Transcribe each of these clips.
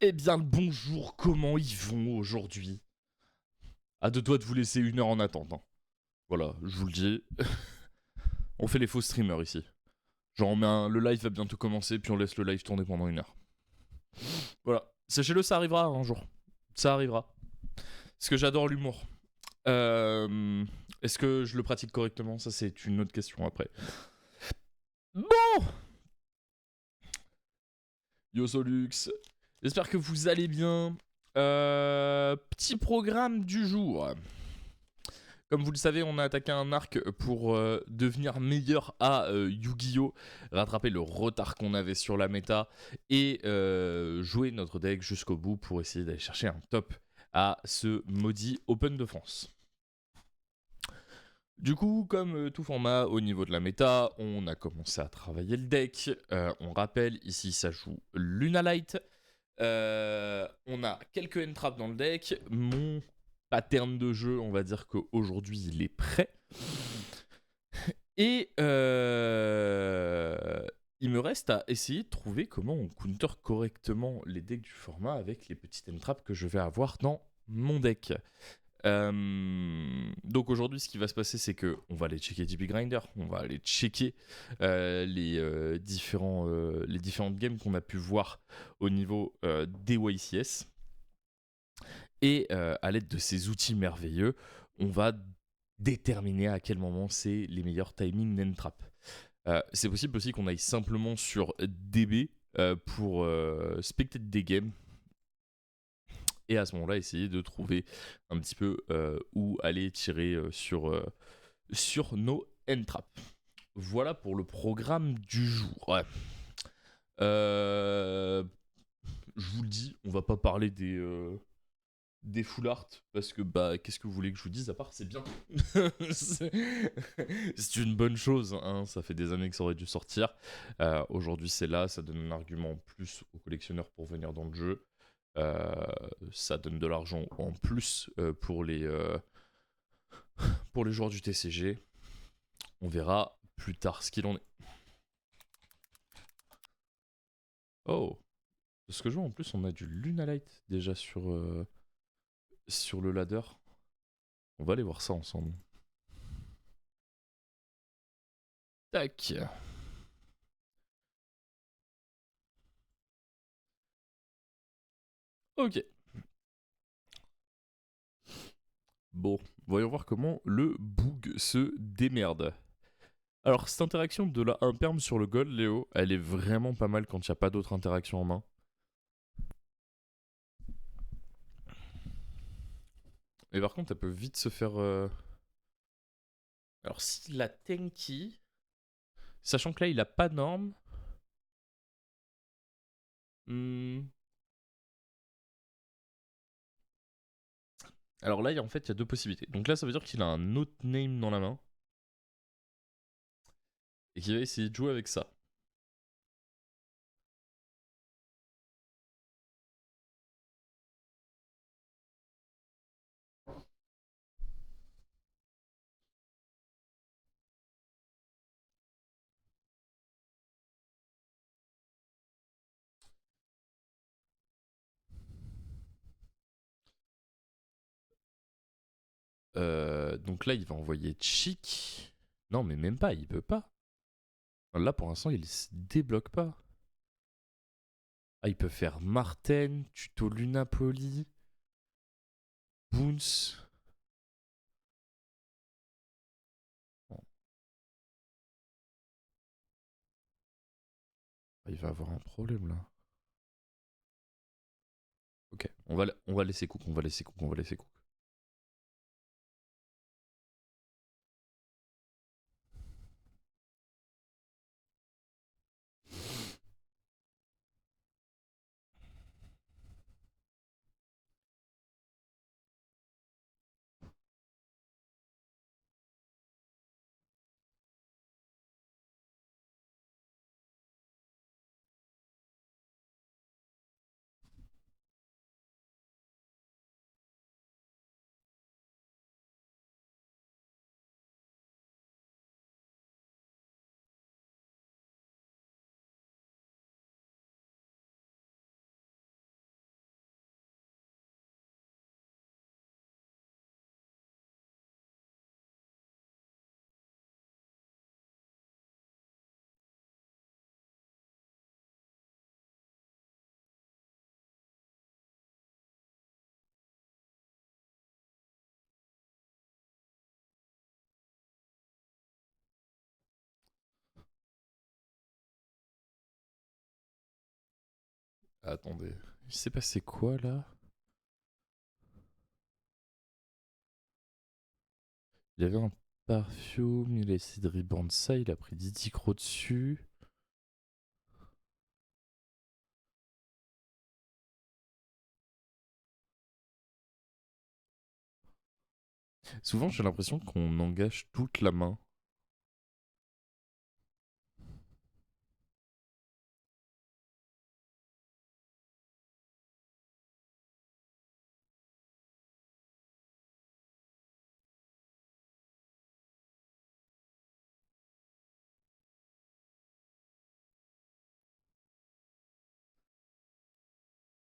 Eh bien, le bonjour, comment ils vont aujourd'hui? À deux doigts de vous laisser une heure en attente. Hein. Voilà, je vous le dis. On fait les faux streamers ici. Genre, le live va bientôt commencer, puis on laisse le live tourner pendant une heure. Voilà. Sachez-le, ça arrivera un jour. Ça arrivera. Parce que j'adore l'humour. Est-ce que je le pratique correctement? Ça, c'est une autre question après. Bon, yo Solux. J'espère que vous allez bien. Petit programme du jour. Comme vous le savez, on a attaqué un arc pour devenir meilleur à Yu-Gi-Oh! Rattraper le retard qu'on avait sur la méta et jouer notre deck jusqu'au bout pour essayer d'aller chercher un top à ce maudit Open de France. Du coup, comme tout format au niveau de la méta, on a commencé à travailler le deck. On rappelle, ici ça joue Luna Light. On a quelques entraps dans le deck. Mon pattern de jeu, on va dire qu'aujourd'hui il est prêt. Et il me reste à essayer de trouver comment on counter correctement les decks du format avec les petites entraps que je vais avoir dans mon deck. Donc aujourd'hui, ce qui va se passer, c'est que on va aller checker DB Grinder, on va aller checker les différentes games qu'on a pu voir au niveau des YCS. Et à l'aide de ces outils merveilleux, on va déterminer à quel moment c'est les meilleurs timings d'entrap. C'est possible aussi qu'on aille simplement sur DB pour spectater des games et à ce moment-là essayer de trouver un petit peu où aller tirer sur nos entraps. Voilà pour le programme du jour. Ouais. Je vous le dis, on va pas parler des full art parce que bah qu'est-ce que vous voulez que je vous dise à part c'est bien. C'est une bonne chose, hein. Ça fait des années que ça aurait dû sortir. Aujourd'hui c'est là, ça donne un argument en plus aux collectionneurs pour venir dans le jeu. Ça donne de l'argent en plus pour les joueurs du TCG. On verra plus tard ce qu'il en est. Oh, de ce que je vois en plus on a du Lunalight déjà sur le ladder. On va aller voir ça ensemble. Tac. Ok. Bon, voyons voir comment le boog se démerde. Alors, cette interaction de la imperm sur le gold, Léo, elle est vraiment pas mal quand il n'y a pas d'autre interaction en main. Mais par contre, elle peut vite se faire. Alors, si la Tenki. Sachant que là, il a pas de norme. Hmm. Alors là, en fait, il y a deux possibilités. Donc là, ça veut dire qu'il a un autre name dans la main. Et qu'il va essayer de jouer avec ça. Donc là, il va envoyer Chic. Non, mais même pas, il peut pas. Là, pour l'instant, il se débloque pas. Ah, il peut faire Marten, Tuto Lunapoli, Boons. Bon, il va avoir un problème là. Ok, on va laisser cook, on va laisser cook, on va laisser cook. Attendez, il s'est passé quoi là? Il y avait un Perfume, il a essayé de rebrand ça, il a pris Diddy Croc dessus. Souvent, j'ai l'impression qu'on engage toute la main.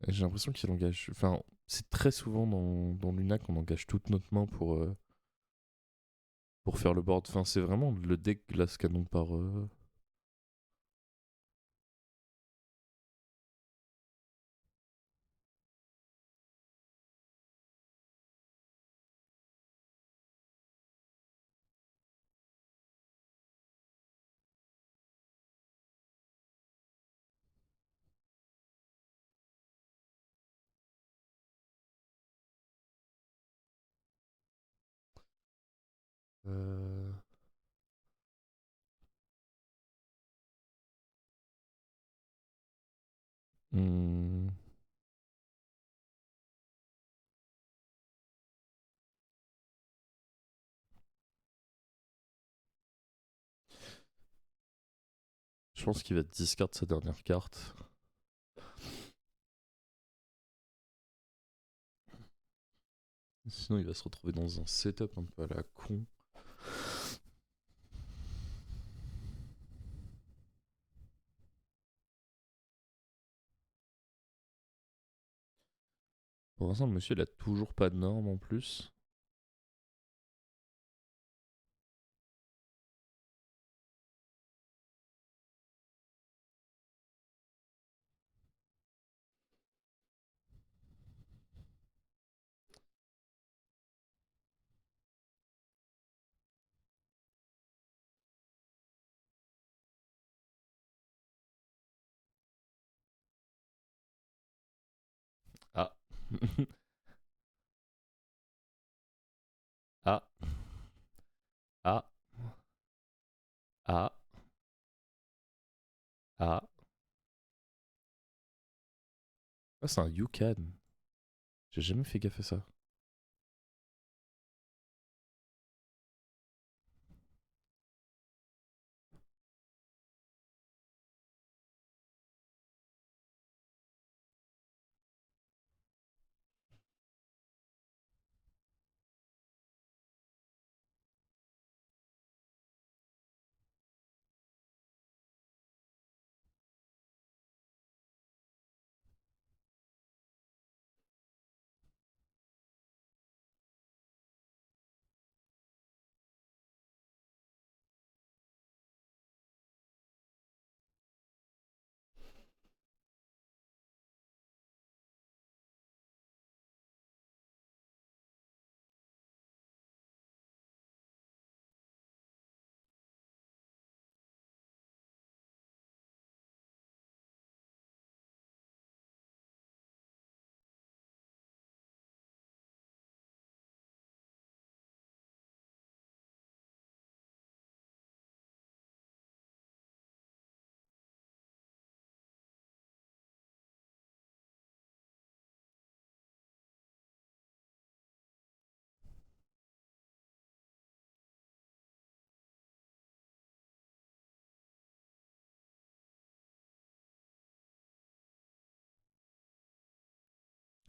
J'ai l'impression qu'il engage. Enfin, c'est très souvent dans Luna qu'on engage toute notre main pour faire le board. Enfin, c'est vraiment le deck glace canon par. Euh, hmm, Je pense qu'il va discard sa dernière carte. Sinon, il va se retrouver dans un setup un peu à la con. Pour l'instant, le monsieur, il a toujours pas de normes en plus. Ah. Ah. Ah. Ah. Ah. Ah, c'est un Yukon. J'ai jamais fait gaffe à ça.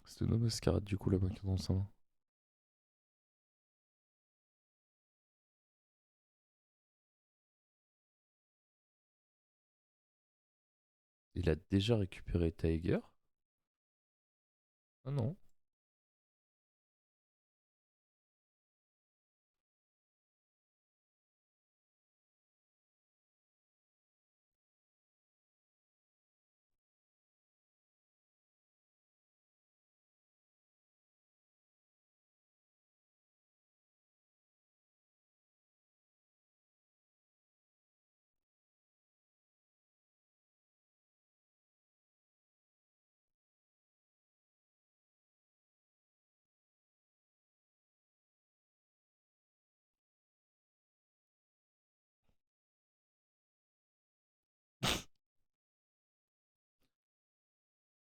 C'était une mascarade du coup, la main dans sa main. Il a déjà récupéré Tiger. Ah non.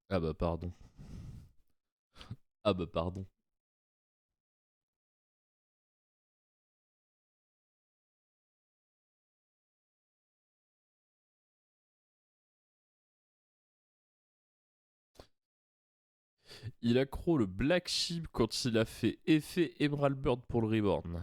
Ah bah pardon. Ah bah pardon. Il accro le Black Sheep quand il a fait effet Emerald Bird pour le Reborn.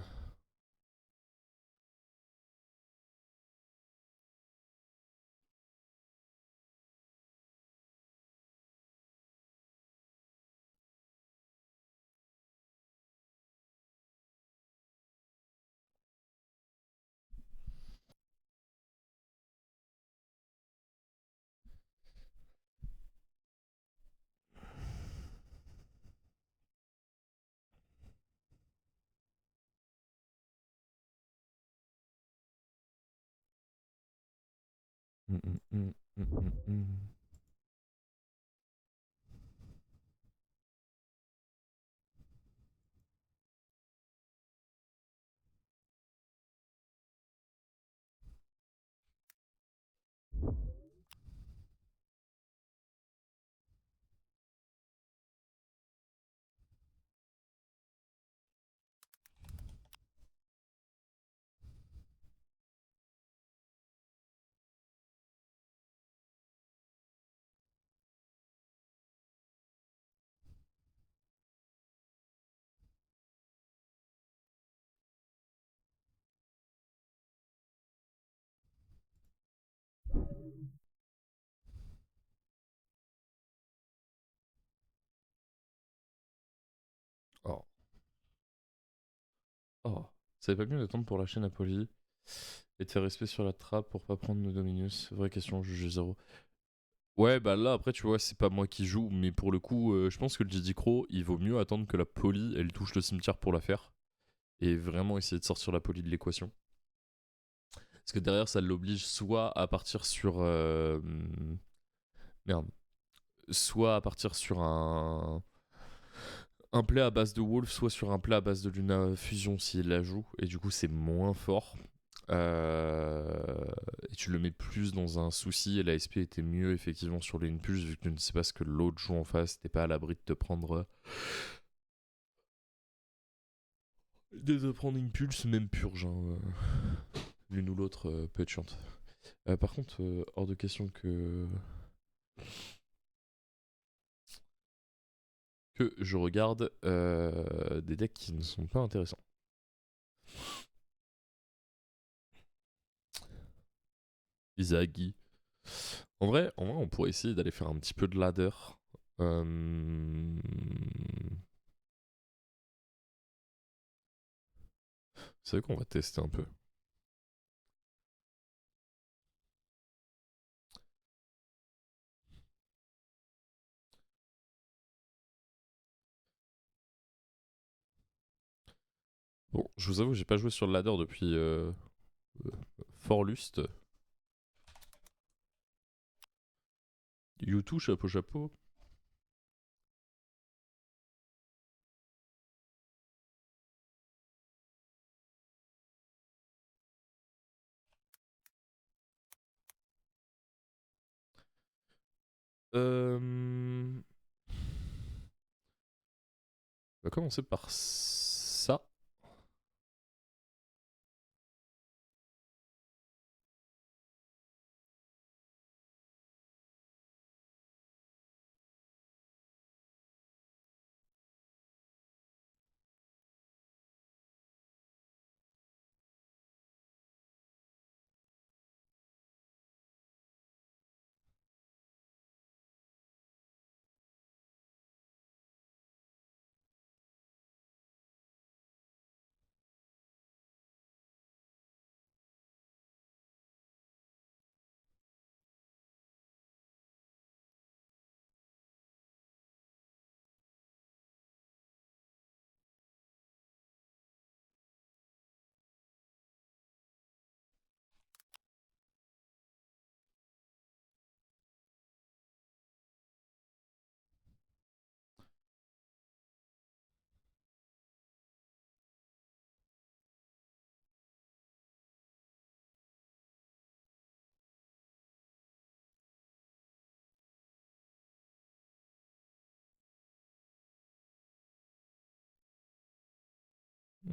Mm, mm, mm, mm, mm, mm. Oh. Oh. Ça pas mieux d'attendre pour lâcher Napoli et de faire respect sur la trappe pour pas prendre nos Dominus. Vraie question, juge 0. Ouais, bah là, après, tu vois, c'est pas moi qui joue, mais pour le coup, je pense que le Didi Crow, il vaut mieux attendre que la Poli, elle touche le cimetière pour la faire. Et vraiment essayer de sortir la Poli de l'équation. Parce que derrière, ça l'oblige soit à partir sur. Merde. Soit à partir sur un play à base de Wolf, soit sur un play à base de Luna Fusion s'il la joue. Et du coup, c'est moins fort. Et tu le mets plus dans un souci. Et la SP était mieux effectivement sur les impulses, vu que tu ne sais pas ce que l'autre joue en face. T'es pas à l'abri de te prendre. De te prendre impulse, même purge. Hein. L'une ou l'autre peut être chiante. Par contre, hors de question que je regarde des decks qui ne sont pas intéressants. Izagi. En vrai, on pourrait essayer d'aller faire un petit peu de ladder. Euh... C'est vrai qu'on va tester un peu. Bon, je vous avoue, j'ai pas joué sur le ladder depuis fort lust. YouTube, chapeau chapeau. On va commencer par ça.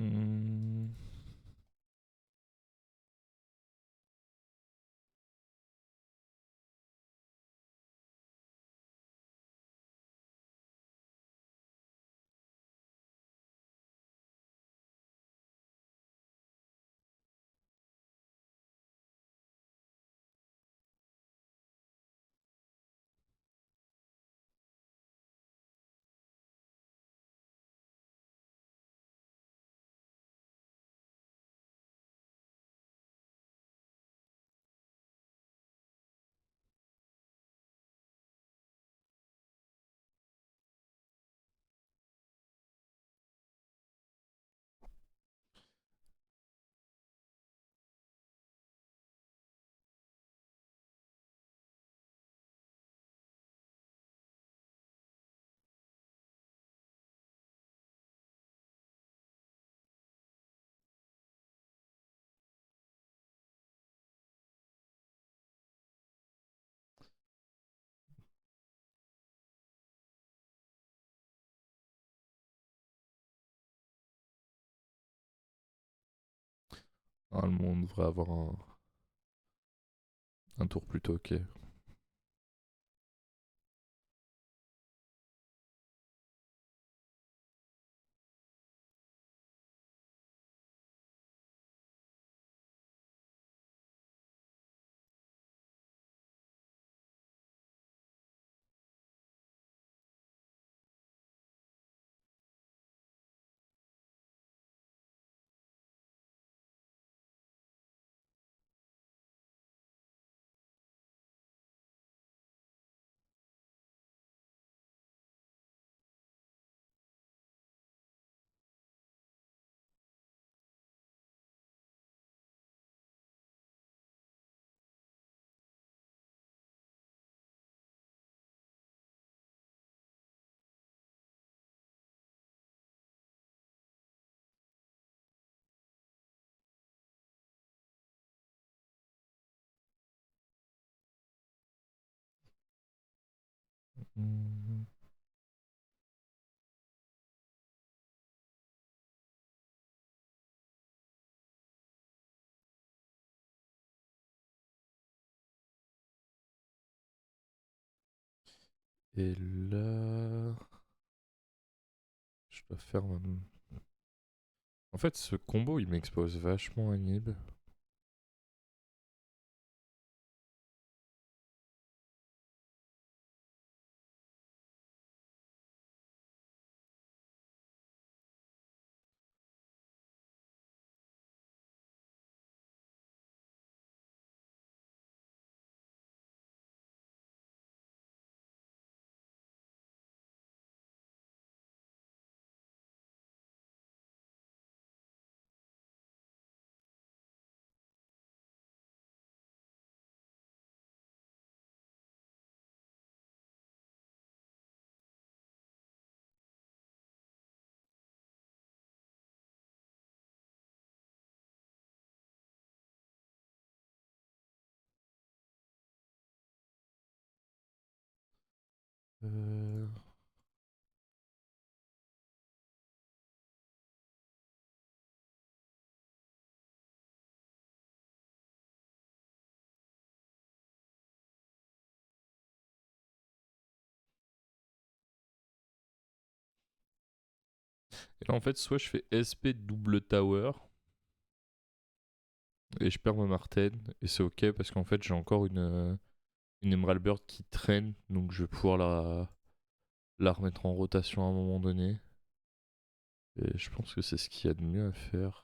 Hmm. Normalement, on devrait avoir un tour plutôt ok. Hmm. Et là, je dois faire un... En fait, ce combo, il m'expose vachement à Nib. Euh, Et là, en fait, soit je fais SP double tower et je perds ma Marten et c'est ok parce qu'en fait, j'ai encore une Emerald Bird qui traîne donc je vais pouvoir la remettre en rotation à un moment donné. Et je pense que c'est ce qu'il y a de mieux à faire.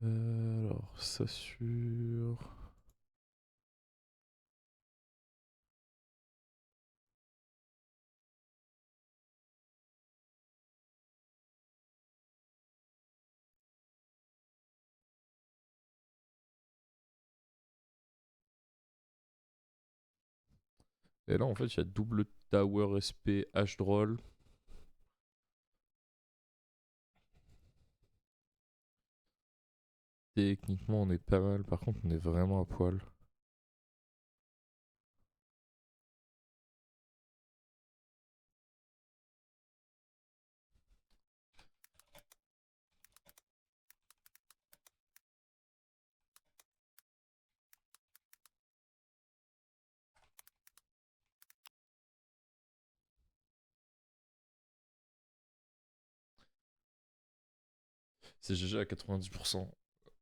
Alors, ça sur. Et là, en fait, il y a double tower SP H-Droll. Techniquement, on est pas mal. Par contre, on est vraiment à poil. C'est GG à 90%.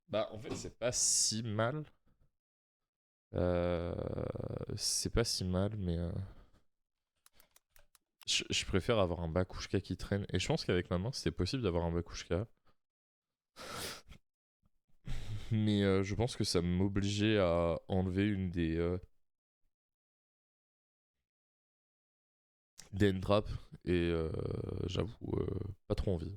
Bah, en fait, c'est pas si mal. Euh, c'est pas si mal, mais je préfère avoir un Bakushka qui traîne. Et je pense qu'avec ma main, c'est possible d'avoir un Bakushka. Mais je pense que ça m'obligeait à enlever une des end traps. Et j'avoue, pas trop envie.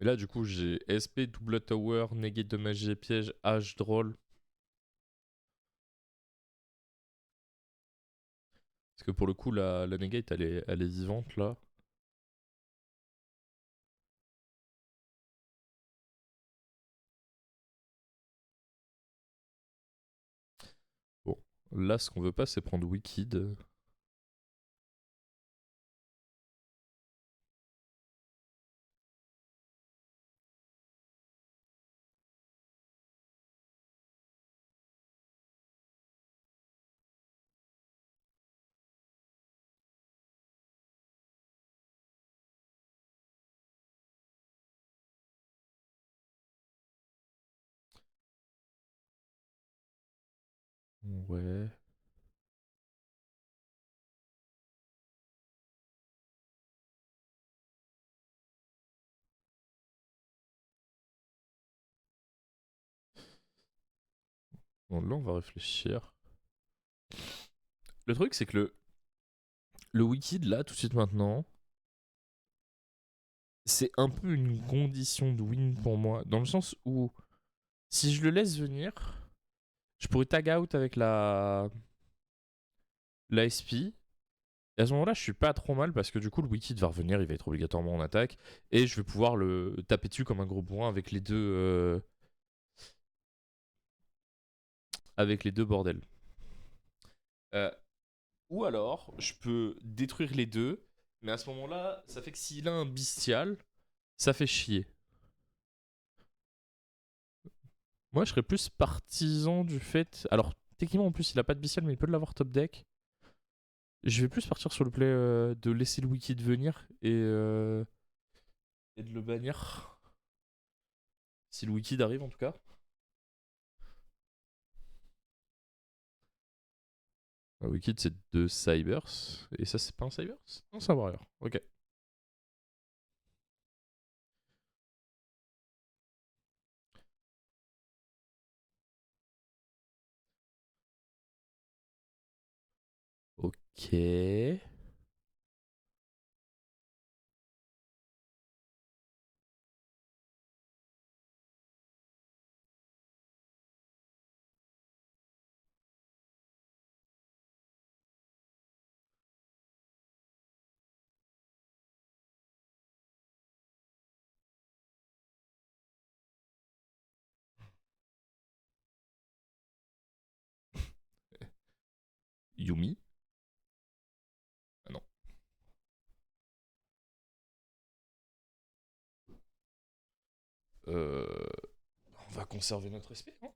Et là, du coup, j'ai SP, double tower, negate de magie et piège, H, drôle. Parce que pour le coup, la negate, elle est vivante là. Bon, là, ce qu'on veut pas, c'est prendre Wicked. Ouais. Bon, là, on va réfléchir. Le truc, c'est que le Wicked, là, tout de suite maintenant, c'est un peu une condition de win pour moi. Dans le sens où, si je le laisse venir, je pourrais tag out avec la SP. Et à ce moment-là, je suis pas trop mal parce que du coup, le Wicked va revenir, il va être obligatoirement en attaque. Et je vais pouvoir le taper dessus comme un gros bourrin avec les deux bordels. Euh, ou alors, je peux détruire les deux. Mais à ce moment-là, ça fait que s'il a un bestial, ça fait chier. Moi, je serais plus partisan du fait. Alors, techniquement, en plus, il a pas de bestial, mais il peut l'avoir top deck. Je vais plus partir sur le play de laisser le Wicked venir et de le bannir. Si le Wicked arrive, en tout cas. Un Wicked, c'est deux Cybers. Et ça, c'est pas un Cybers. Non, c'est un Warrior. Ok. Ok. Yumi. Ah non. Euh... On va conserver notre respect, non?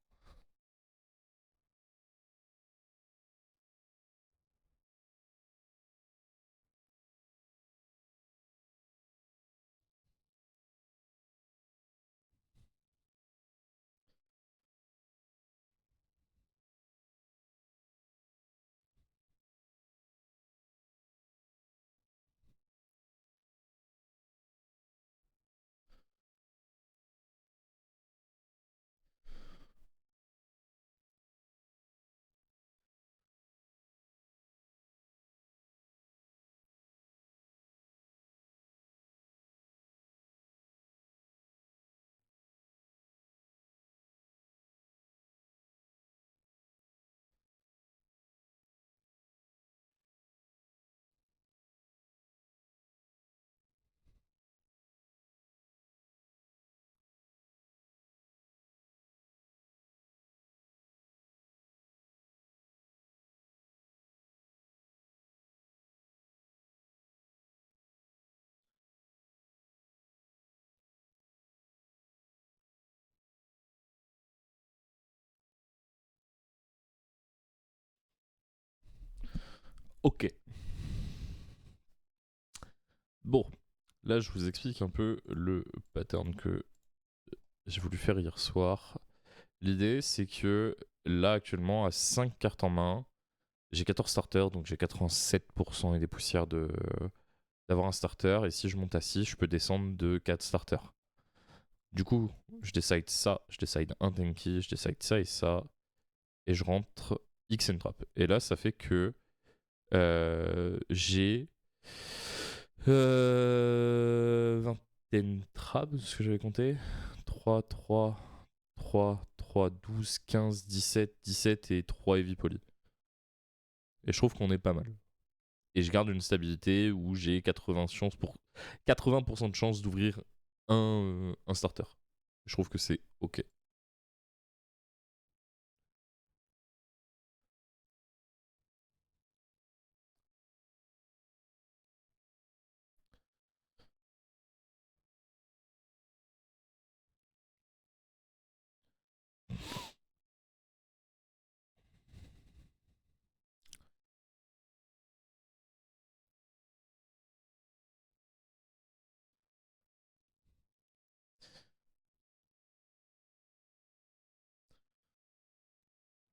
Ok. Bon, là je vous explique un peu le pattern que j'ai voulu faire hier soir. L'idée c'est que là actuellement à 5 cartes en main, j'ai 14 starters, donc j'ai 87% et des poussières d'avoir un starter. Et si je monte à 6, je peux descendre de 4 starters. Du coup, je décide ça, je décide un tanky, je décide ça et ça. Et je rentre X and Trap. Et là, ça fait que j'ai 20 traps, ce que j'avais compté. 3, 3, 3, 3, 12, 15, 17, 17 et 3 heavy poly. Et je trouve qu'on est pas mal. Et je garde une stabilité où j'ai 80% de chance d'ouvrir un starter. Je trouve que c'est ok.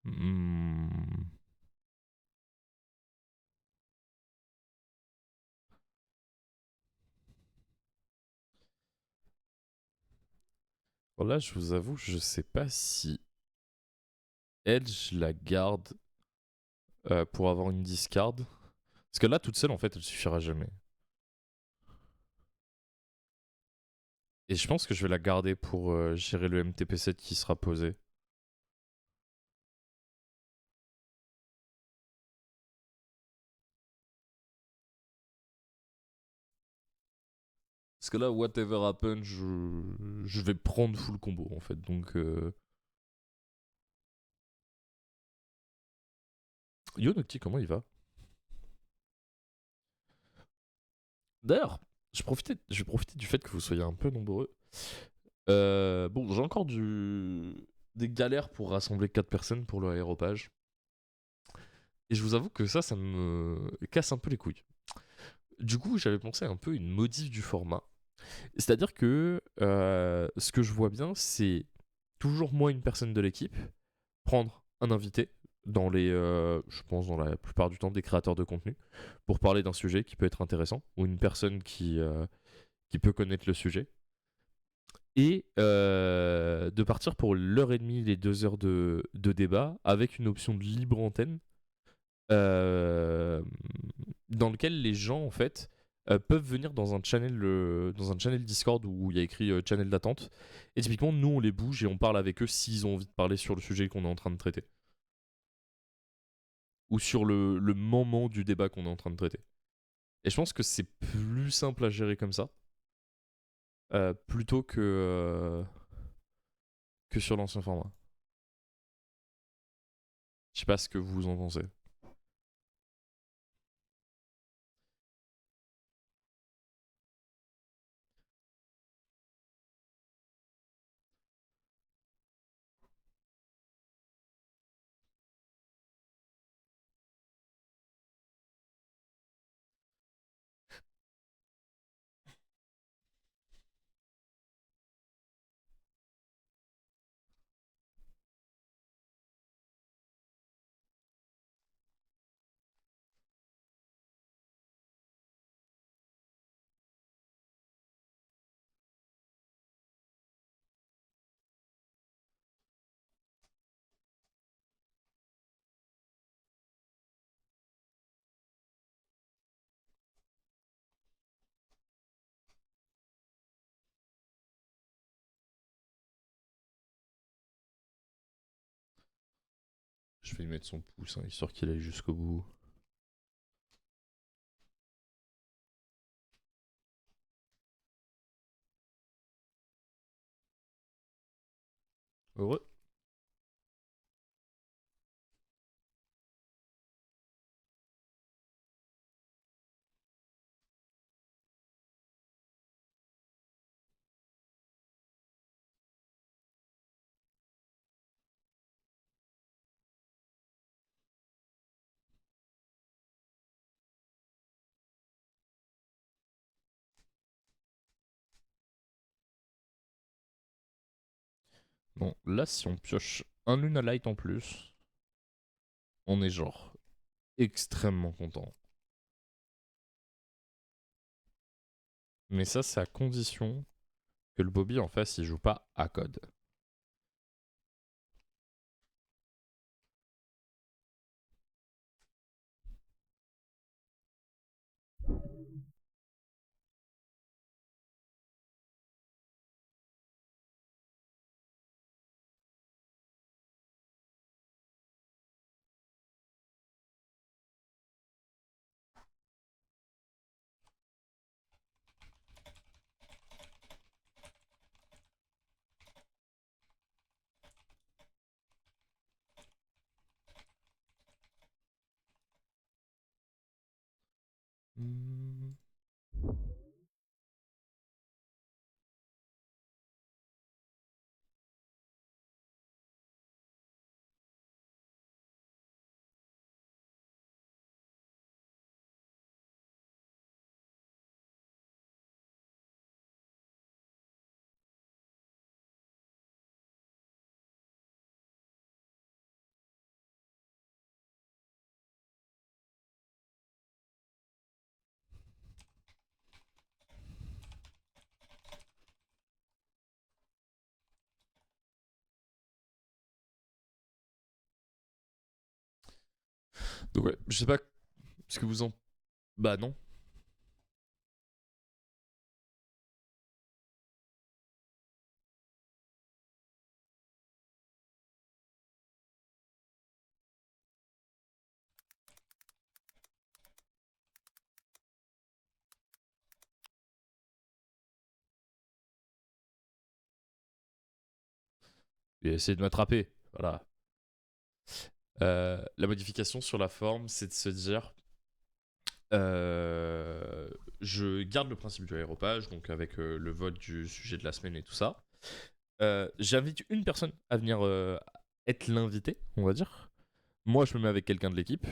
Hmm. Bon, là, je vous avoue, je sais pas si elle, je la garde pour avoir une discard. Parce que là, toute seule, en fait, elle suffira jamais. Et je pense que je vais la garder pour gérer le MTP7 qui sera posé. Parce que là, whatever happen, je vais prendre full combo, en fait. Donc, Yo, Nocti, comment il va? D'ailleurs, je vais profiter du fait que vous soyez un peu nombreux. Bon, j'ai encore des galères pour rassembler 4 personnes pour le aéropage. Et je vous avoue que ça me casse un peu les couilles. Du coup, j'avais pensé un peu une modif du format. C'est-à-dire que ce que je vois bien, c'est toujours moi, une personne de l'équipe, prendre un invité dans je pense dans la plupart du temps des créateurs de contenu pour parler d'un sujet qui peut être intéressant ou une personne qui peut connaître le sujet et de partir pour l'heure et demie, les 2 heures de débat avec une option de libre antenne euh, dans lequel les gens en fait peuvent venir dans un channel Discord où il y a écrit channel d'attente et typiquement nous on les bouge et on parle avec eux s'ils ont envie de parler sur le sujet qu'on est en train de traiter ou sur le moment du débat qu'on est en train de traiter. Et je pense que c'est plus simple à gérer comme ça plutôt que sur l'ancien format. Je sais pas ce que vous en pensez. Je vais lui mettre son pouce, hein, histoire qu'il aille jusqu'au bout. Heureux. Bon, là, si on pioche un Luna Light en plus, on est genre extrêmement content. Mais ça, c'est à condition que le Bobby en face, il joue pas à code. Hmm. Donc ouais, je sais pas ce que vous en... Bah non. Et essayer de m'attraper. Voilà. La modification sur la forme, c'est de se dire... je garde le principe du aéropage, donc avec le vote du sujet de la semaine et tout ça. J'invite une personne à venir être l'invité, on va dire. Moi, je me mets avec quelqu'un de l'équipe.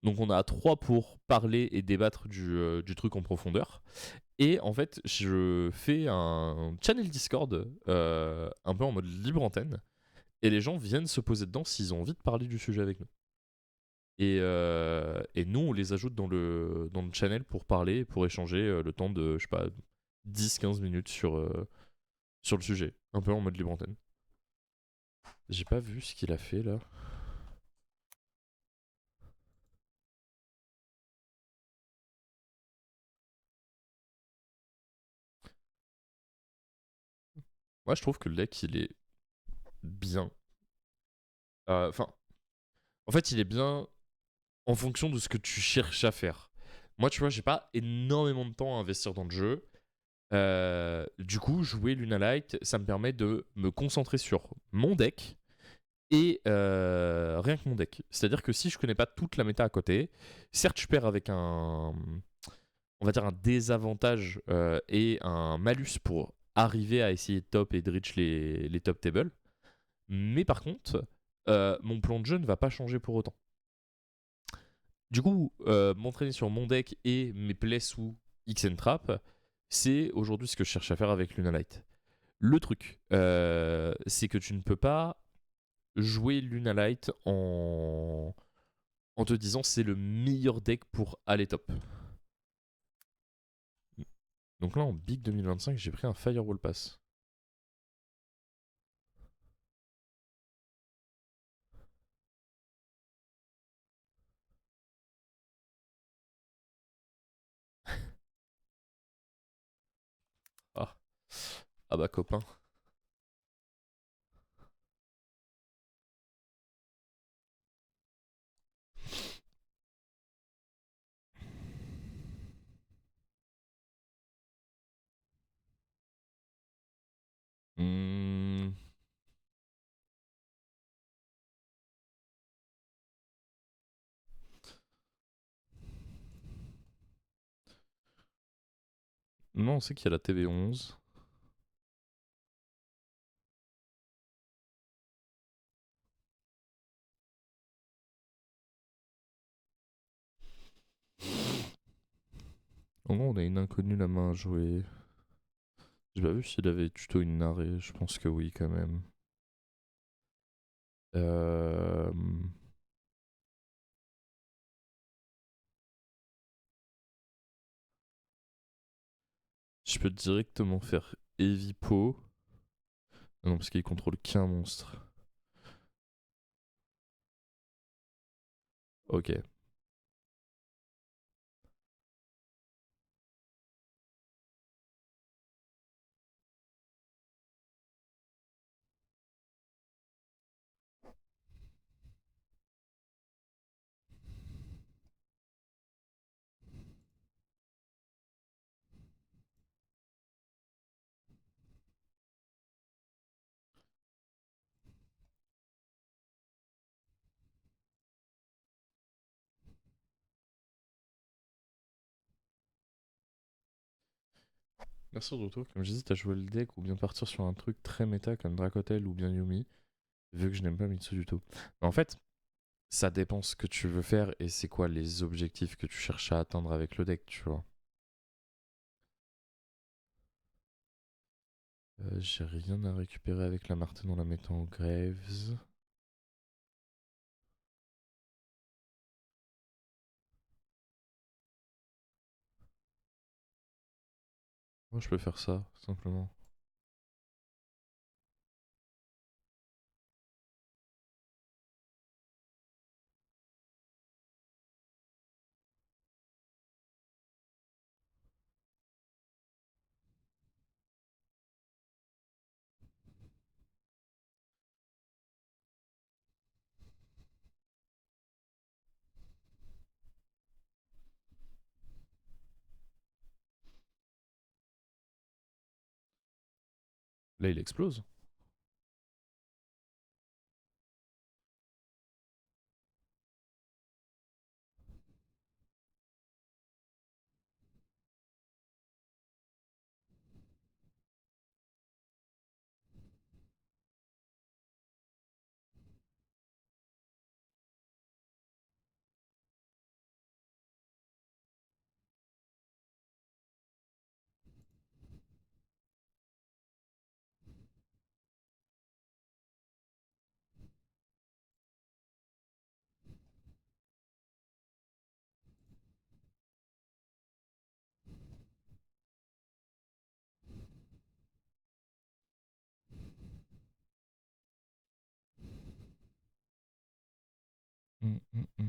Donc, on a trois pour parler et débattre du truc en profondeur. Et en fait, je fais un channel Discord un peu en mode libre antenne. Et les gens viennent se poser dedans s'ils ont envie de parler du sujet avec nous. Et nous, on les ajoute dans le channel pour parler, pour échanger le temps de, je sais pas, 10-15 minutes sur le sujet. Un peu en mode libre antenne. J'ai pas vu ce qu'il a fait là. Moi, je trouve que le deck, il est bien. Enfin, en fait, il est bien en fonction de ce que tu cherches à faire. Moi, tu vois, j'ai pas énormément de temps à investir dans le jeu. Du coup, jouer Luna Light, ça me permet de me concentrer sur mon deck et rien que mon deck. C'est-à-dire que si je connais pas toute la méta à côté, certes, je perds avec on va dire un désavantage et un malus pour arriver à essayer de top et de reach les top tables. Mais par contre, mon plan de jeu ne va pas changer pour autant. Du coup, m'entraîner sur mon deck et mes plays sous Xn Trap, c'est aujourd'hui ce que je cherche à faire avec Lunalight. Le truc, c'est que tu ne peux pas jouer Lunalight en te disant c'est le meilleur deck pour aller top. Donc là, en Big 2025, j'ai pris un Firewall Pass. Ah, ah bah copain. Hmm. Non, on sait qu'il y a la TB11. En gros, on a une inconnue la main à jouer. J'ai pas vu s'il avait tuto une narré, je pense que oui quand même. Euh, Je peux directement faire Heavy Po. Ah non, parce qu'il contrôle qu'un monstre. Ok. Merci de retour. Comme je disais, t'as joué le deck ou bien partir sur un truc très méta comme Dracotel ou bien Yumi, vu que je n'aime pas Mitsu du tout. Mais en fait, ça dépend ce que tu veux faire et c'est quoi les objectifs que tu cherches à atteindre avec le deck, tu vois. J'ai rien à récupérer avec la Martine en la mettant au Graves. Moi, je peux faire ça, simplement. Là, il explose. Hum, hum, hum.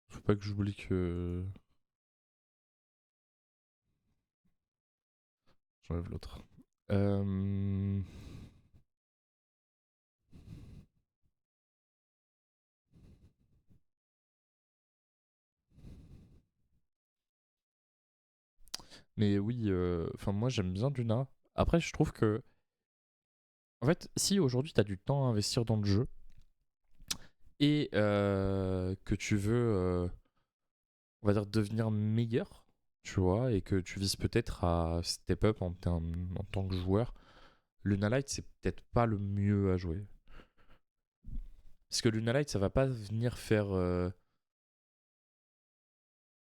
Faut pas que j'oublie que j'enlève l'autre. Euh... Mais oui, enfin moi j'aime bien Duna. Après, je trouve que, en fait, si aujourd'hui t'as du temps à investir dans le jeu et que tu veux, on va dire, devenir meilleur, tu vois, et que tu vises peut-être à step up en tant que joueur, Luna Light c'est peut-être pas le mieux à jouer. Parce que Luna Light ça va pas venir faire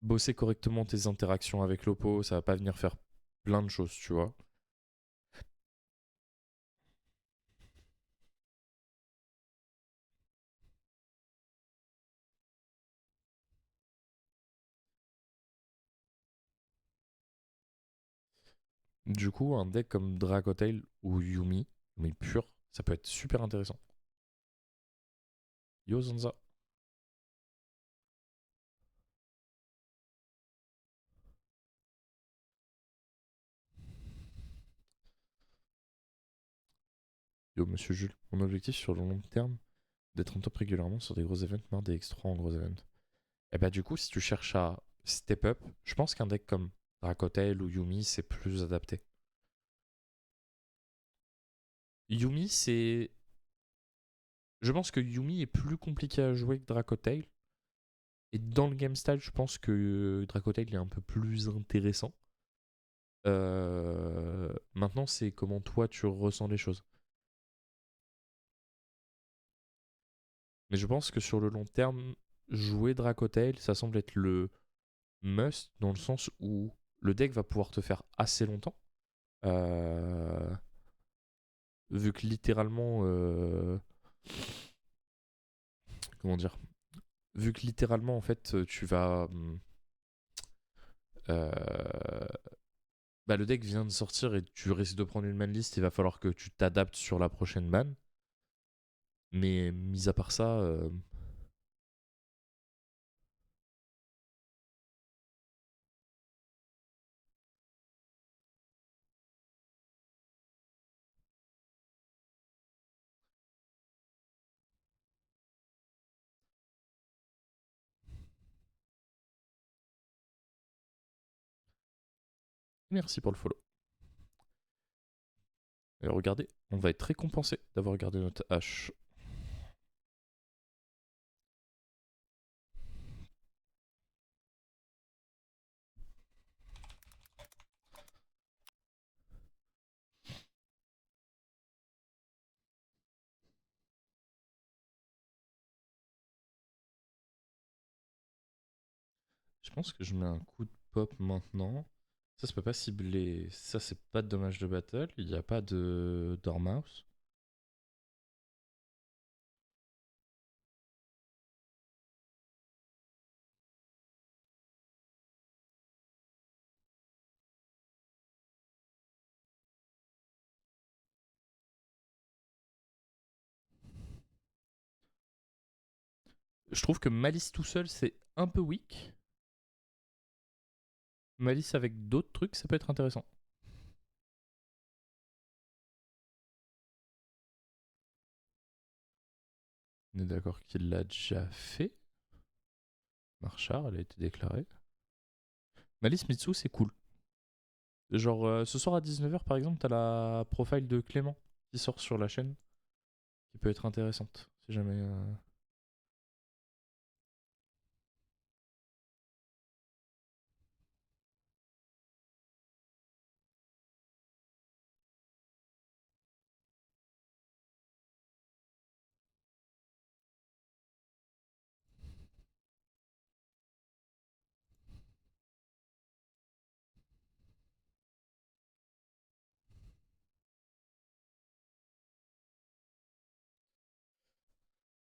bosser correctement tes interactions avec l'oppo, ça va pas venir faire plein de choses, tu vois. Du coup, un deck comme Dracotail ou Yumi, mais pur, ça peut être super intéressant. Yo Zanza. Yo Monsieur Jules. Mon objectif sur le long terme, d'être en top régulièrement sur des gros events, marre des X3 en gros events. Et bah du coup, si tu cherches à step up, je pense qu'un deck comme Dracotail ou Yumi, c'est plus adapté. Yumi, c'est... Je pense que Yumi est plus compliqué à jouer que Dracotail. Et dans le game style, je pense que Dracotail est un peu plus intéressant. Maintenant, c'est comment toi tu ressens les choses. Mais je pense que sur le long terme, jouer Dracotail, ça semble être le must dans le sens où le deck va pouvoir te faire assez longtemps. Euh, vu que littéralement, comment dire, vu que littéralement en fait, tu vas, euh, bah, le deck vient de sortir et tu risques de prendre une manlist, il va falloir que tu t'adaptes sur la prochaine ban. Mais mis à part ça, merci pour le follow. Et regardez, on va être récompensé d'avoir regardé notre hache. Je pense que je mets un coup de pop maintenant. Ça, ça peut pas cibler. Ça, c'est pas de dommage de battle. Il n'y a pas de Dormouse. Je trouve que Malice tout seul, c'est un peu weak. Malice avec d'autres trucs, ça peut être intéressant. On est d'accord qu'il l'a déjà fait. Marchard, elle a été déclarée. Malice Mitsu, c'est cool. Genre, ce soir à 19h, par exemple, t'as la profile de Clément qui sort sur la chaîne, qui peut être intéressante, si jamais...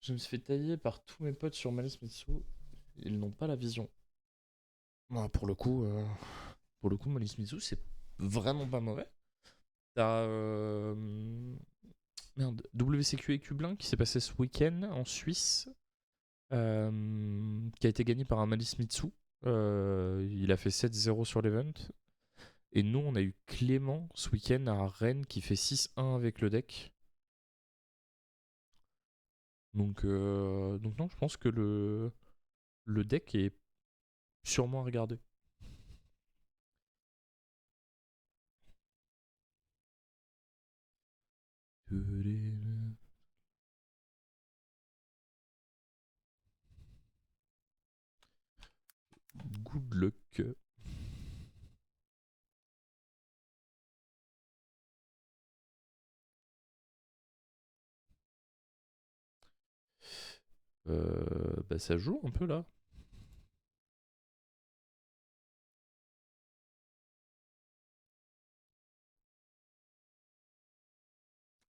Je me suis fait tailler par tous mes potes sur Malice Mitsu. Ils n'ont pas la vision. Moi, pour le coup, Malice Mitsu, c'est vraiment pas mauvais. T'as merde, WCQ et Cublin qui s'est passé ce week-end en Suisse, qui a été gagné par un Malice Mitsu. Il a fait 7-0 sur l'event. Et nous, on a eu Clément ce week-end à Rennes qui fait 6-1 avec le deck. Donc non, je pense que le deck est sûrement à regarder. Good luck. Bah ça joue un peu là.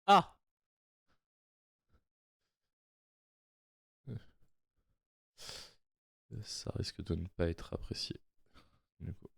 Ah, ça risque de ne pas être apprécié. Du coup.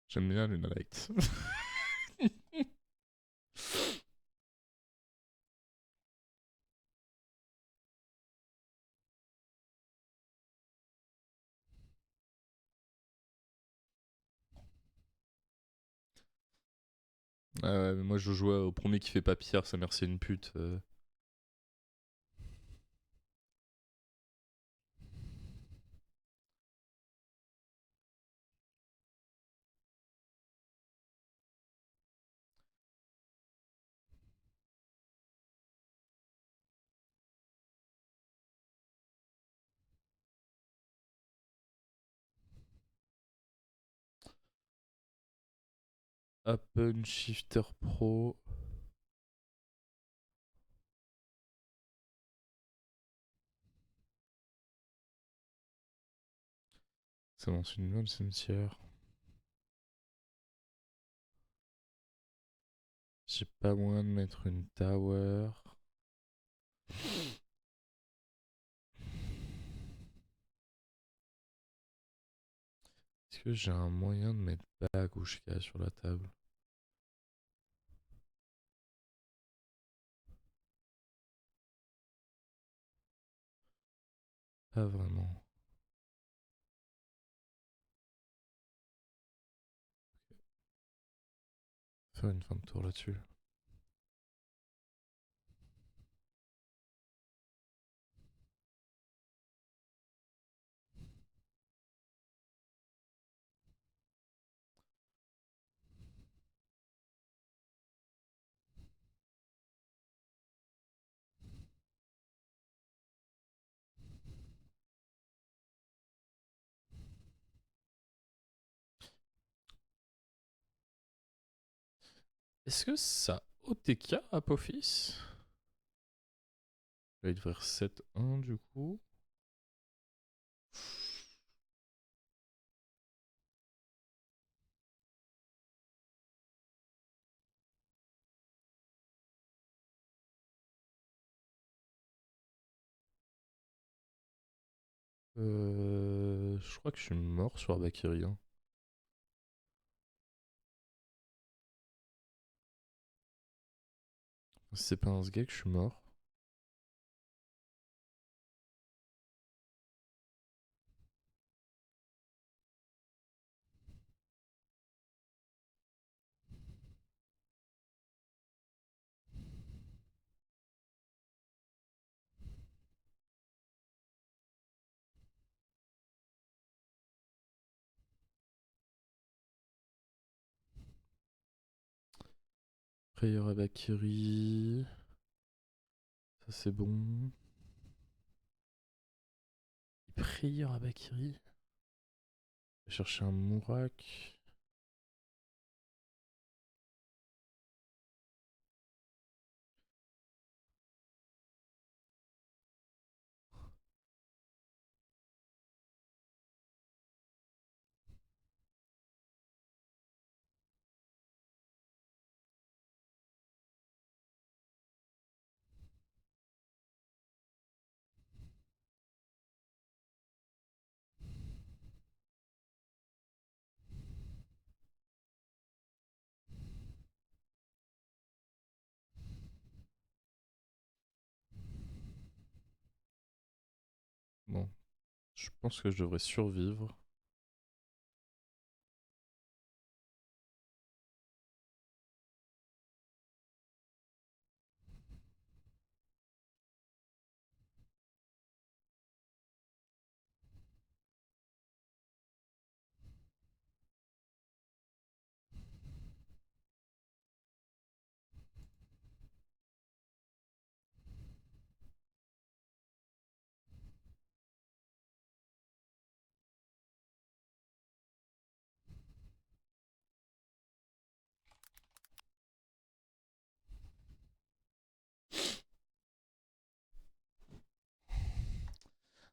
J'aime bien Lunalight. Ah ouais, mais moi je jouais au premier qui fait pas pierre, sa mère c'est une pute. Open Shifter Pro. Ça lance une nouvelle cimetière. J'ai pas moyen de mettre une tower. Est-ce que j'ai un moyen de mettre Bagushka sur la table? Pas vraiment. Faire une fin de tour là-dessus. Est-ce que ça OTK Apophis? Il va être vers 7-1 du coup. Je crois que je suis mort sur Abakiri, hein. Si c'est pas un sgeg, je suis mort. Prayer Abakiri. Ça c'est bon. Prayer Abakiri. Je vais chercher un Mourak. Bon, je pense que je devrais survivre.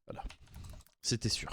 Voilà, c'était sûr.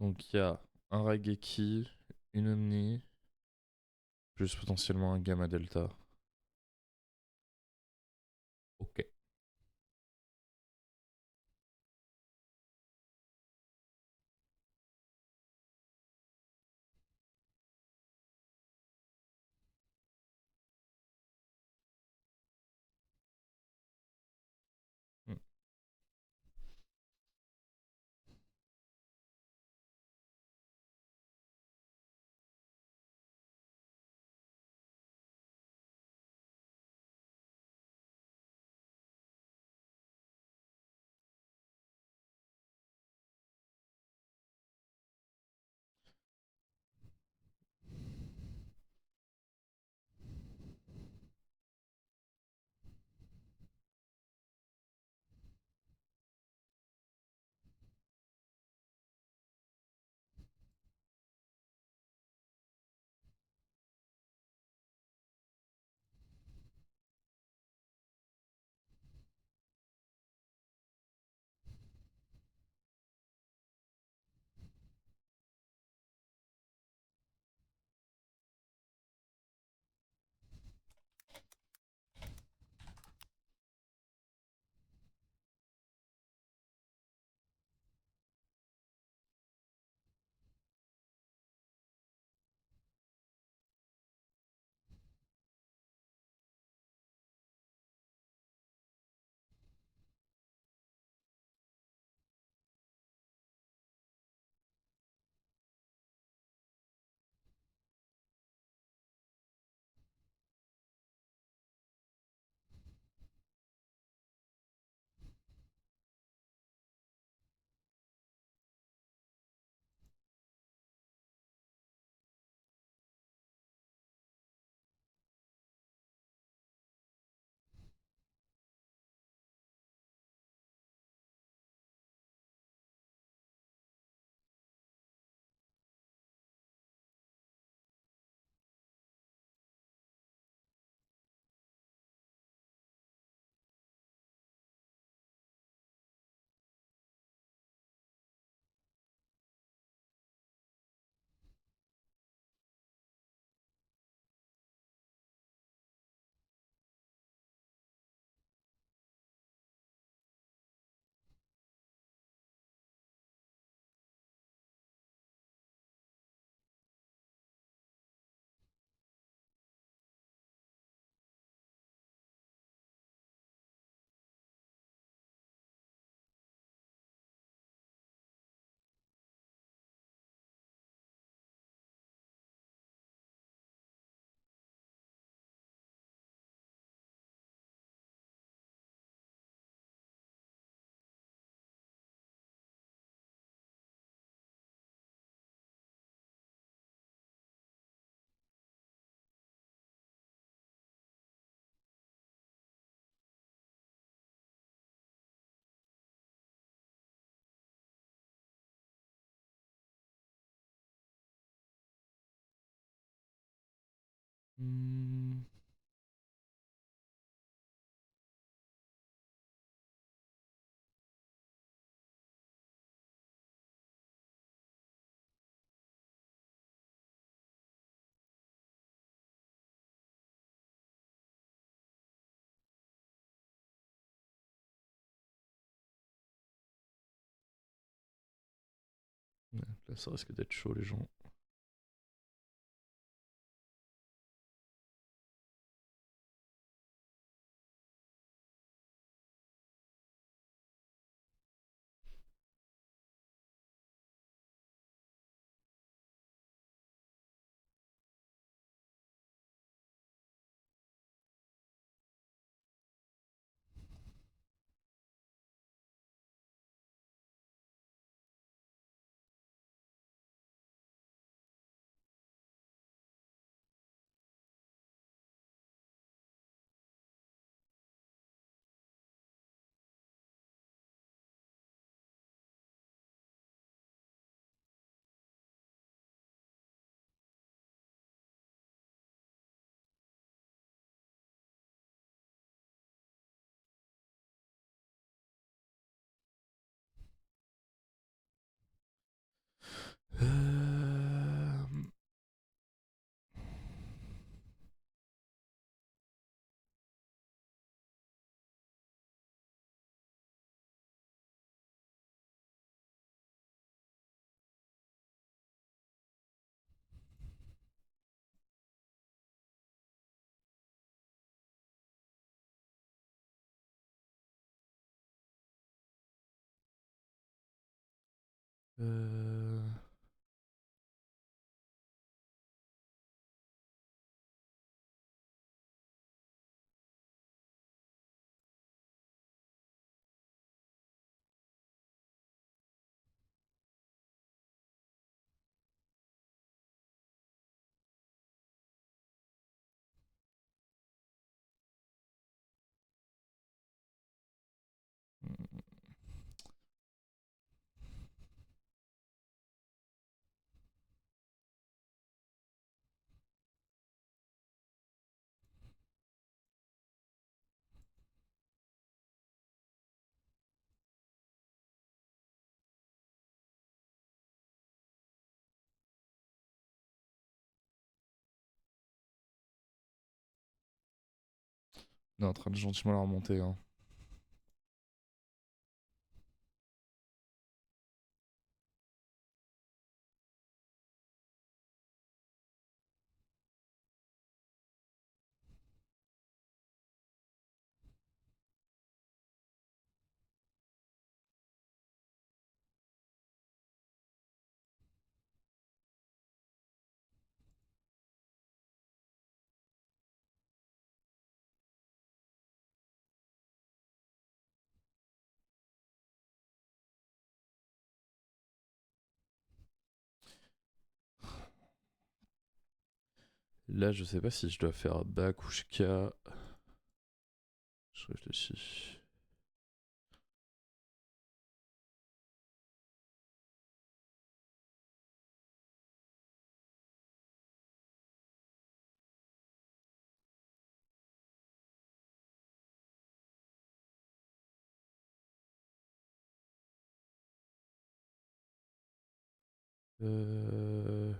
Donc il y a un Raigeki, une Omni, plus potentiellement un Gamma Delta. Ok. Hmm. Hmm. Ouais, là, ça risque d'être chaud, les gens. Euh... On est en train de gentiment la remonter. Hein. Là, je sais pas si je dois faire Bakushka. Je réfléchis. Euh...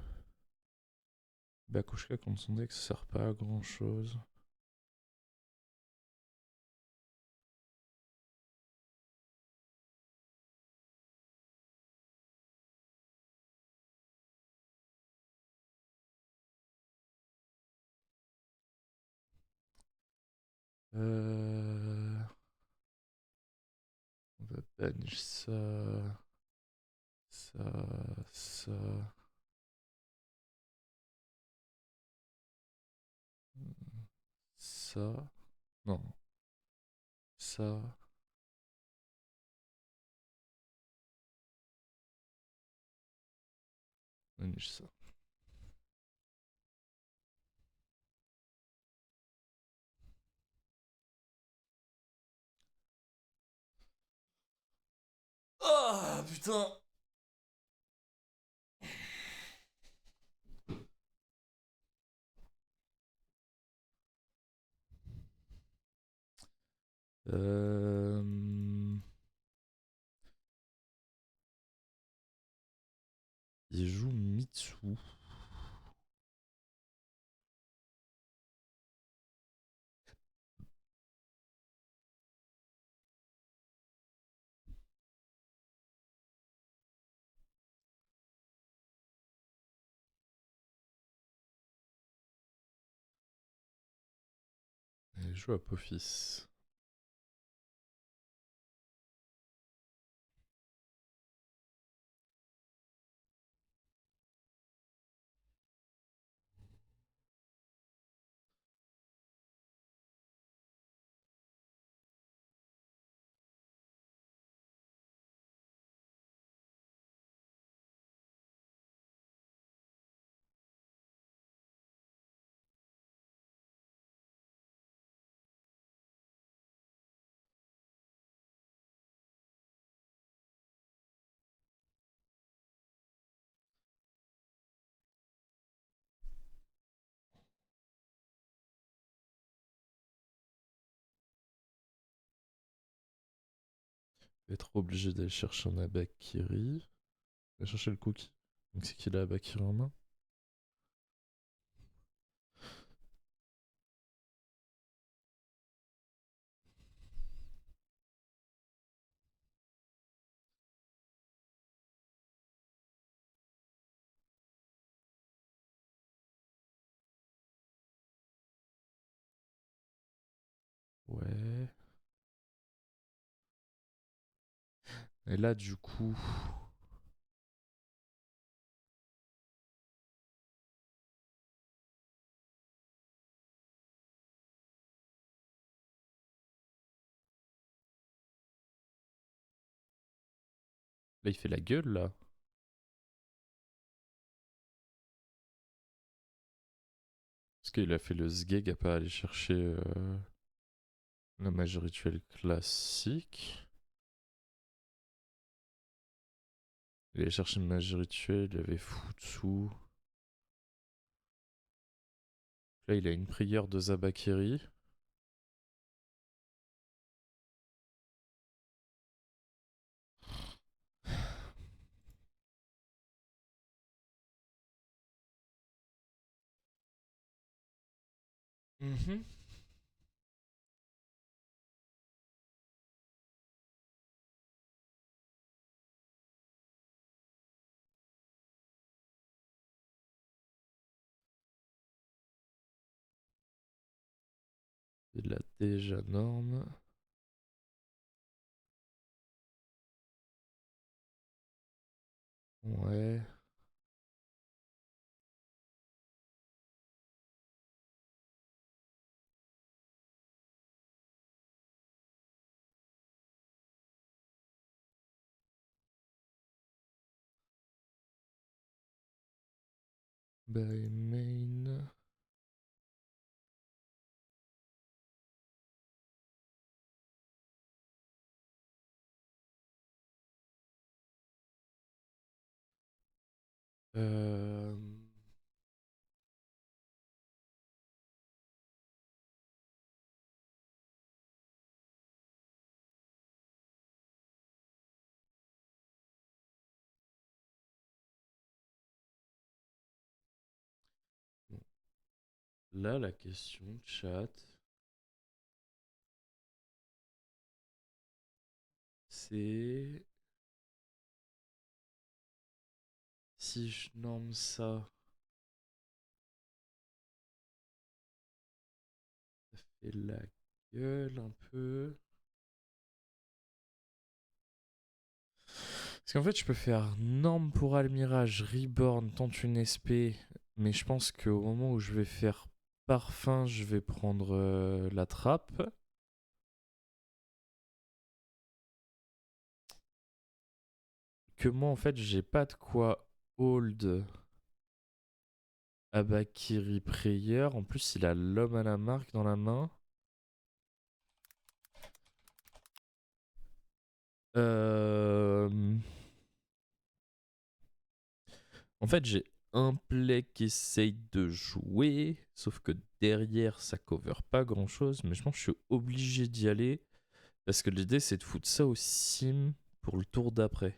Bakushka contre son deck, ça sert pas à grand chose. On va bannir ça, ça, ça. Ça. Non. Ça. Bannir ça. Ah putain. Euh... Il joue Mitsu. Il joue Apophis. Je vais être obligé d'aller chercher un Abakiri. Je vais chercher le cookie. Donc c'est qu'il a Abakiri en main. Ouais. Et là, du coup. Là, il fait la gueule, là. Parce qu'il a fait le sgeg à pas aller chercher la magie rituelle classique. Il allait chercher une magie rituelle, il avait Futsu. Là, il a une prière de Zabakiri. Mhm. Il a déjà norme. Ouais. By main. Euh... Là, la question, chat, c'est si je norme ça, ça fait la gueule un peu. Parce qu'en fait, je peux faire norme pour Almirage, Reborn, tente une SP, mais je pense qu'au moment où je vais faire parfum, je vais prendre la trappe. Que moi, en fait, j'ai pas de quoi hold Abakiri Prayer. En plus, il a l'homme à la marque dans la main. Euh... En fait, j'ai un play qui essaye de jouer, sauf que derrière, ça cover pas grand chose. Mais je pense que je suis obligé d'y aller parce que l'idée, c'est de foutre ça au sim pour le tour d'après.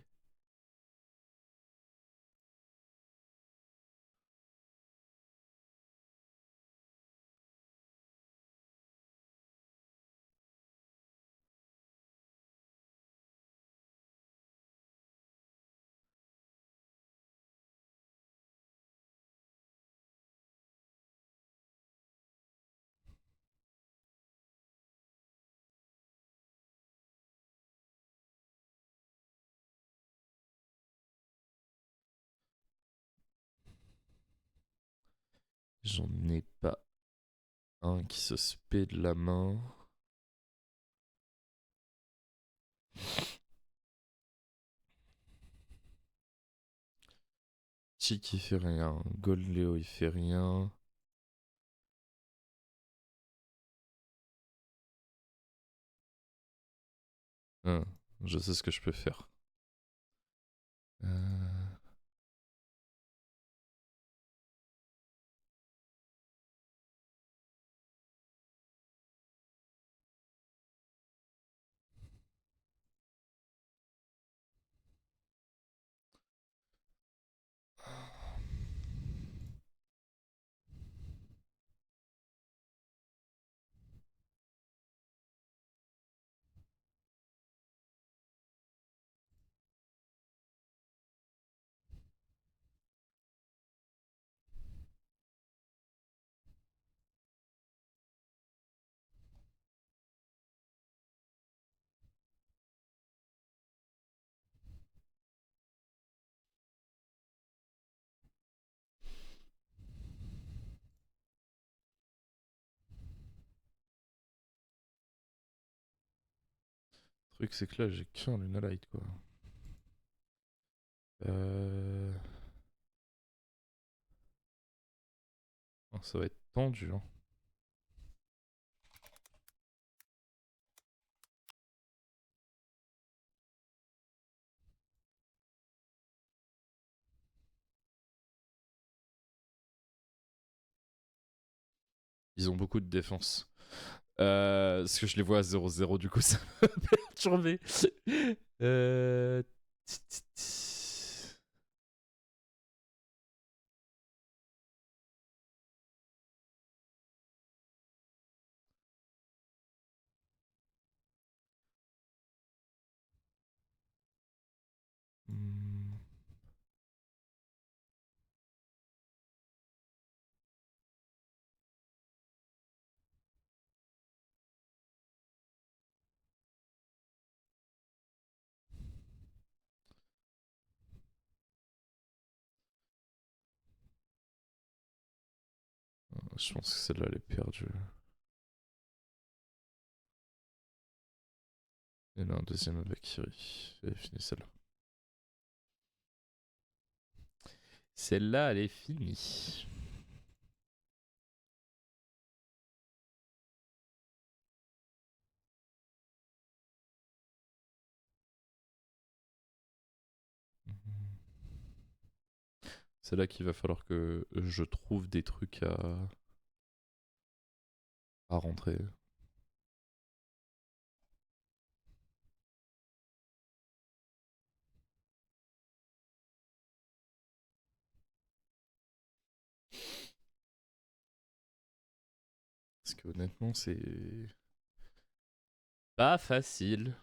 J'en ai pas un qui se spé de la main. Chick il fait rien. Gold Leo il fait rien. Hein, je sais ce que je peux faire. Euh, Le truc c'est que là j'ai qu'un Lunalight quoi. Euh... oh, ça va être tendu, hein. Ils ont beaucoup de défense. Parce que je les vois à 0-0, du coup, ça m'a perturbé. Euh... hmm, je pense que celle-là, elle est perdue. Il y en a un deuxième avec Kiri. Elle est finie, celle-là. Celle-là, elle est finie. C'est là qu'il va falloir que je trouve des trucs à rentrer. Parce que honnêtement, c'est pas facile.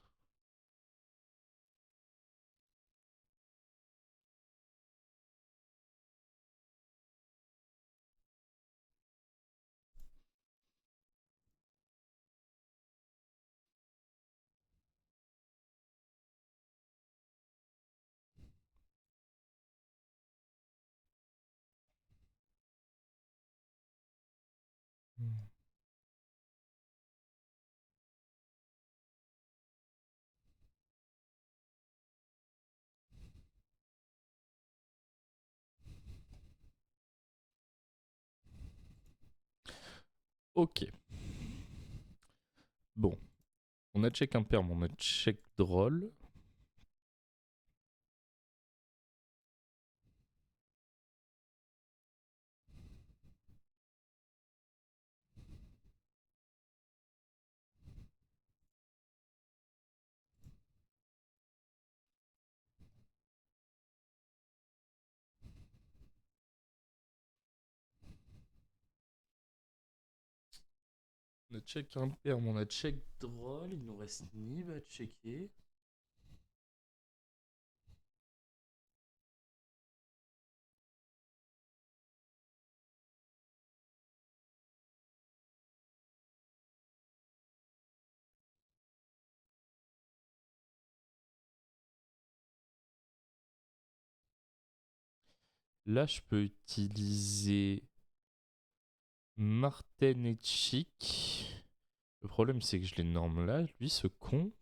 Ok. Bon. On a check impair, mais on a check drôle. On a check impair, mais on a check drôle. Il nous reste Nib à checker. Là, je peux utiliser Marten et Chic. Le problème, c'est que je les norme là. Lui, ce con.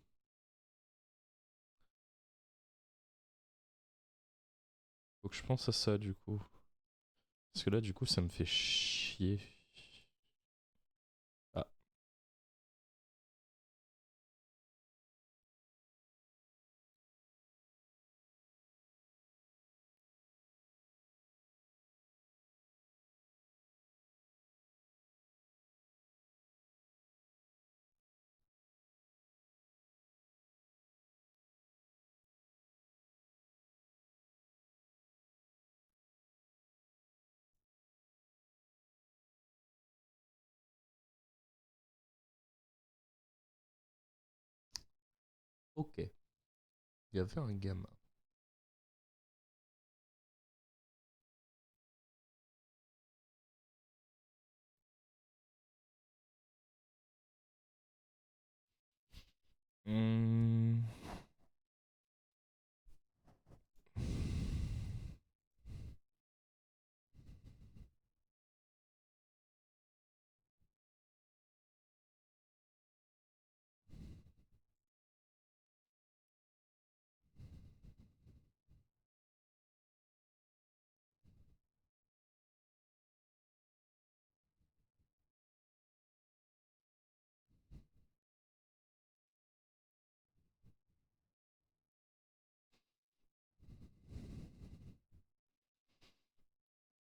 Faut que je pense à ça, du coup. Parce que là, du coup, ça me fait chier. Ah, ok. Il y avait un gamin. Hmm.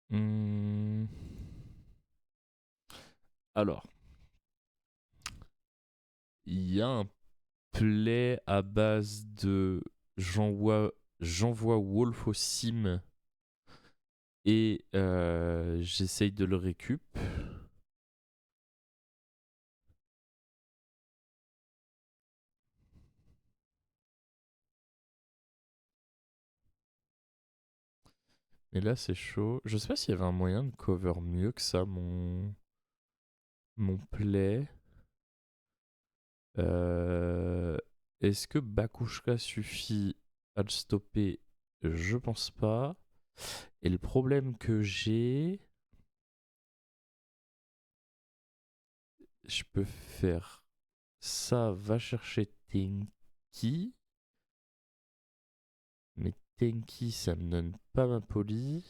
Hmm. Alors, il y a un play à base de j'envoie Wolf au sim et j'essaye de le récup. Mais là, c'est chaud. Je sais pas s'il y avait un moyen de cover mieux que ça, mon play. Euh, Est-ce que Bakushka suffit à le stopper? Je pense pas. Et le problème que j'ai, je peux faire ça, va chercher Tenki. Mais Tenki, ça me donne pas ma poly.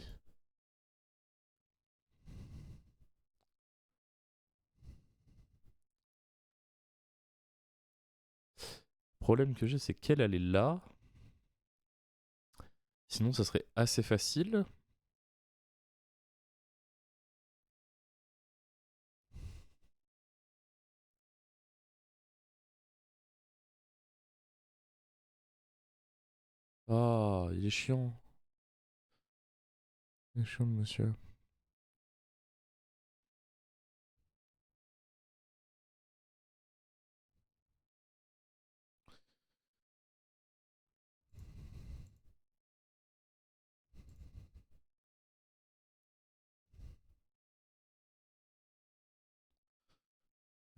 Le problème que j'ai, c'est qu'elle, elle est là. Sinon, ça serait assez facile. Ah, il est chiant. Il est chiant, le monsieur.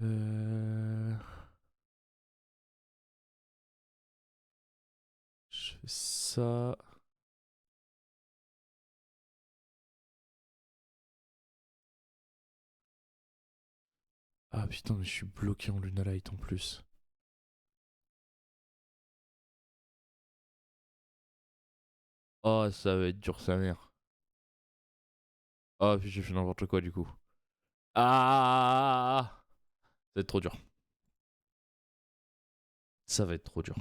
Euh... Je fais ça. Ah putain, mais je suis bloqué en Lunalight en plus. Oh, ça va être dur, sa mère. Oh, puis j'ai fait n'importe quoi du coup. Ah, ça va être trop dur. Ça va être trop dur.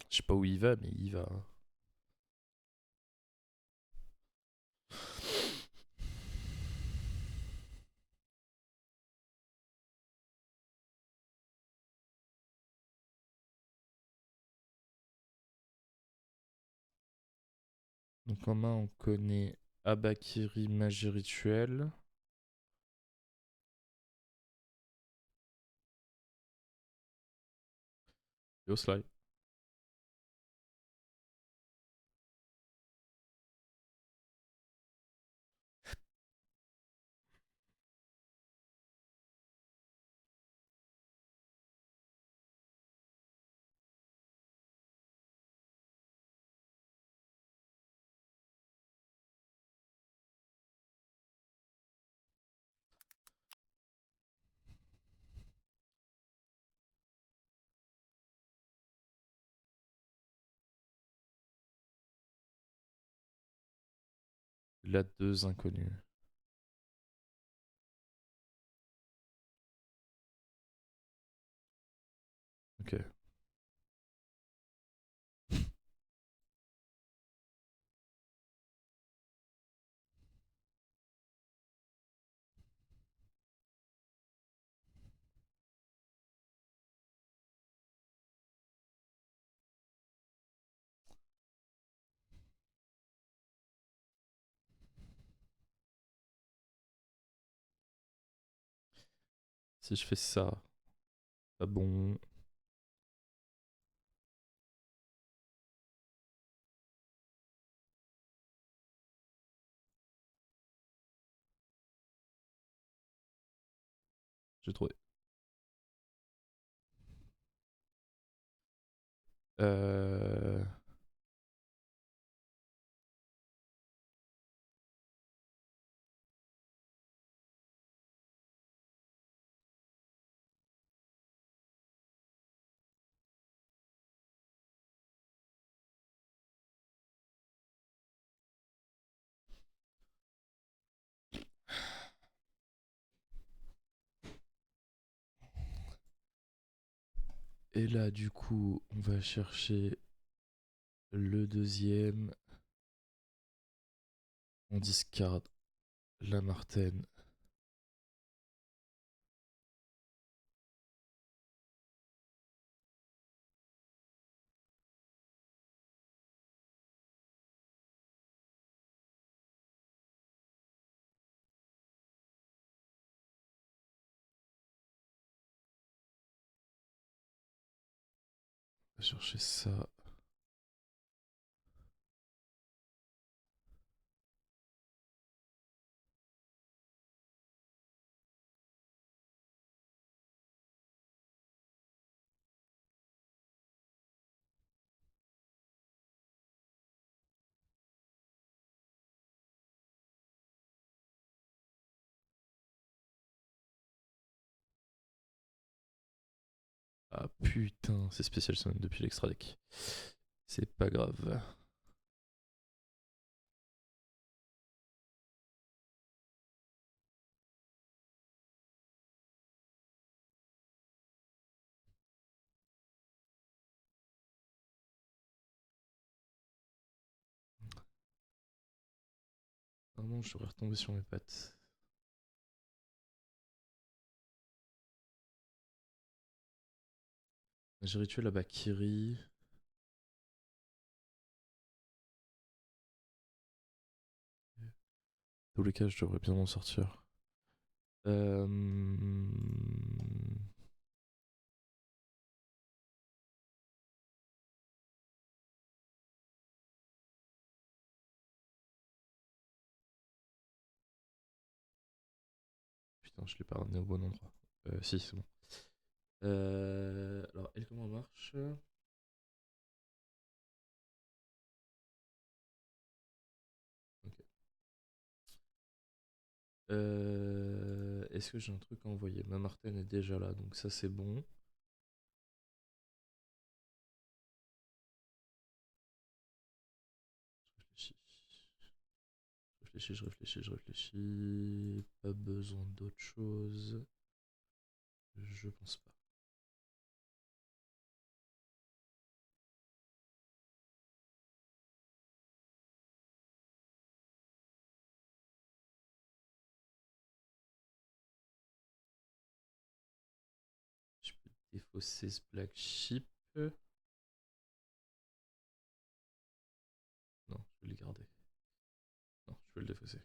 Je sais pas où il va, mais il va. Donc en main, on connaît Abakiri, magie rituelle. Et Oslai. Il a deux inconnus. Ok. Si je fais ça, pas bon. J'ai trouvé. Euh... Et là, du coup, on va chercher le deuxième. On discarde la Martine. On va chercher ça. Ah putain, c'est spécial Summon depuis l'extra deck. C'est pas grave. Vraiment, je devrais retomber sur mes pattes. J'ai rituel à Bakiri. Dans tous les cas, je devrais bien m'en sortir. Euh... Putain, je l'ai pas ramené au bon endroit. Si, c'est bon. Alors, elle, comment marche? Ok. Est-ce que j'ai un truc à envoyer? Ma Martine est déjà là, donc ça c'est bon. Je réfléchis. Je réfléchis, je réfléchis. Pas besoin d'autre chose. Je pense pas. Je peux défausser ce Black Sheep. Non, je vais le garder. Non, je peux le défausser.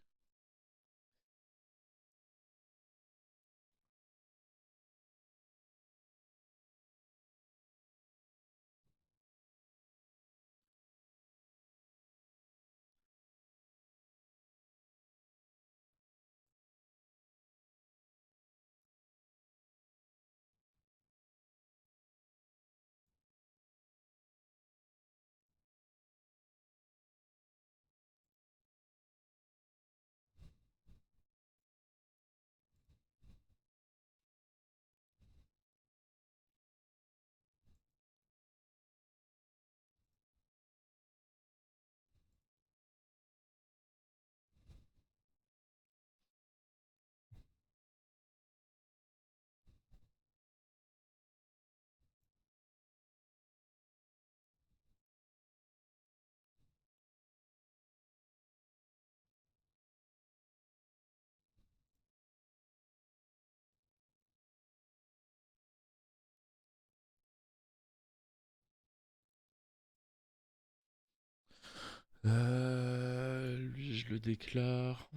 Lui, je le déclare.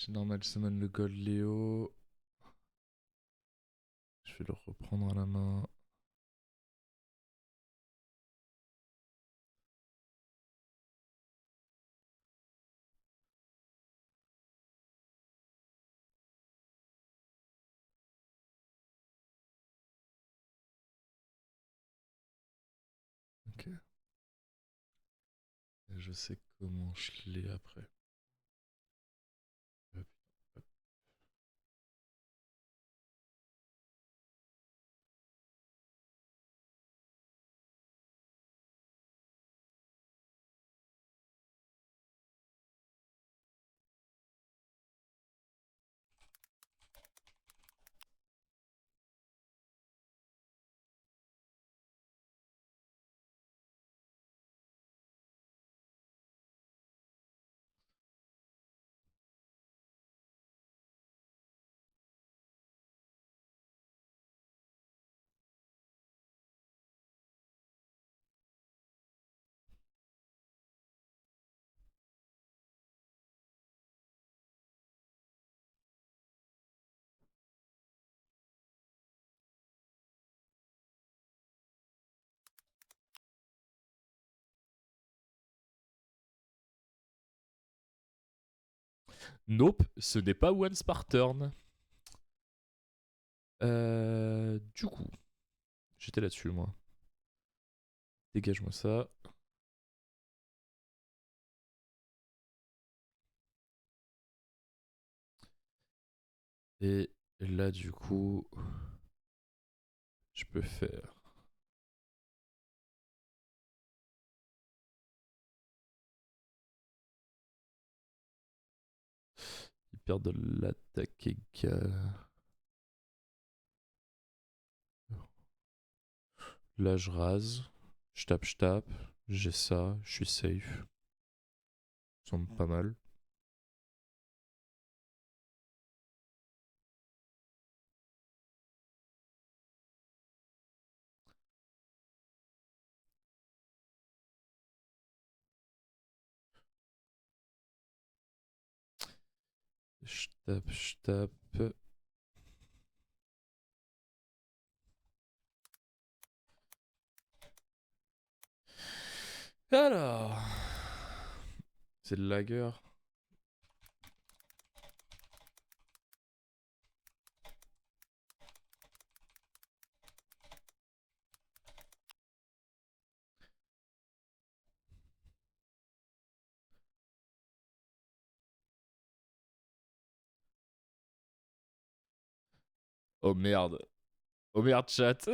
C'est normal, summon le Gold Léo. Je vais le reprendre à la main. Ok. Et je sais comment je l'ai après. Hop, hop. Nope, ce n'est pas once par turn. Du coup, j'étais là-dessus moi. Dégage-moi ça. Et là, du coup, je peux faire. Il perd de l'attaque égale. Là, je rase. Je tape. J'ai ça. Je suis safe. Ça semble pas mal. Je tape. Alors. C'est le lager. Oh merde. Oh merde, chat.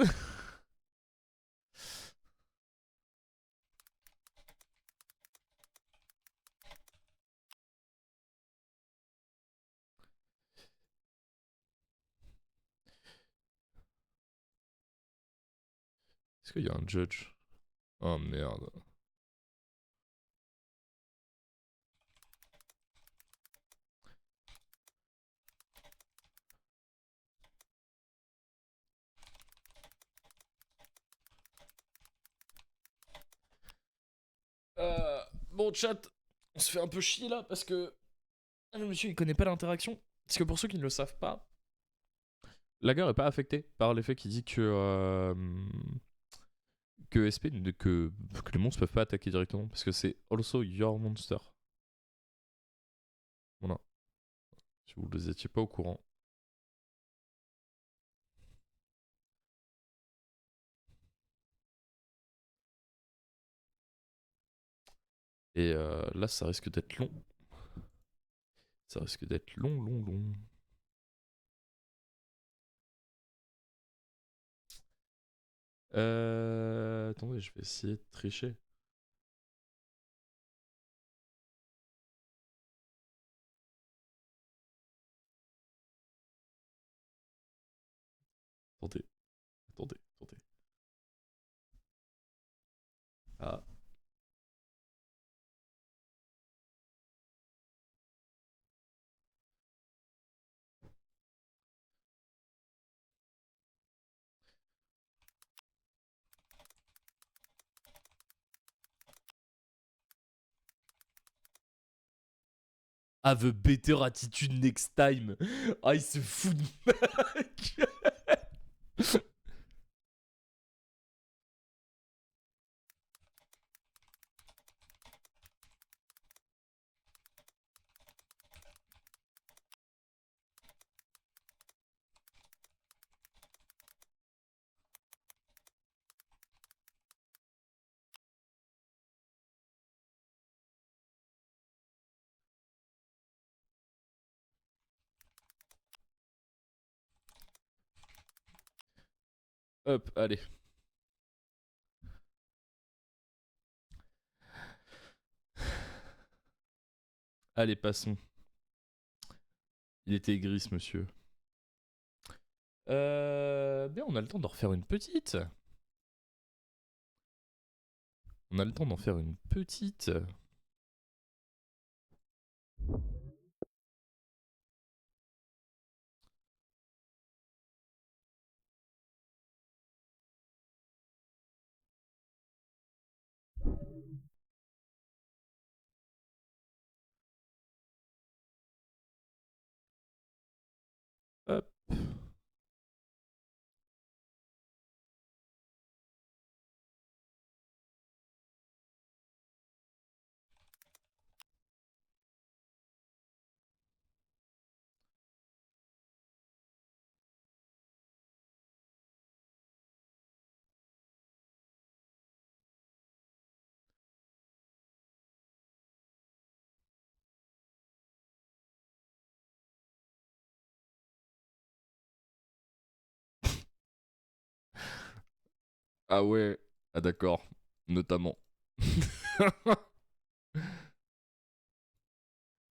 Est-ce qu'il y a un judge? Oh merde. Bon, chat, on se fait un peu chier là parce que le monsieur il connaît pas l'interaction. Parce que pour ceux qui ne le savent pas, Lager est pas affecté par l'effet qui dit que SP que les monstres peuvent pas attaquer directement parce que c'est also your monster. Voilà. Si vous ne étiez pas au courant. Et là, ça risque d'être long. Ça risque d'être long. Attendez, je vais essayer de tricher. Attendez. Ah. Have a better attitude next time. Ah, il se fout de ma gueule. Hop, allez. Allez, passons. Il était gris, ce monsieur. Bien, on a le temps d'en refaire une petite. On a le temps d'en faire une petite. Hop. Ah ouais. Ah d'accord. Notamment.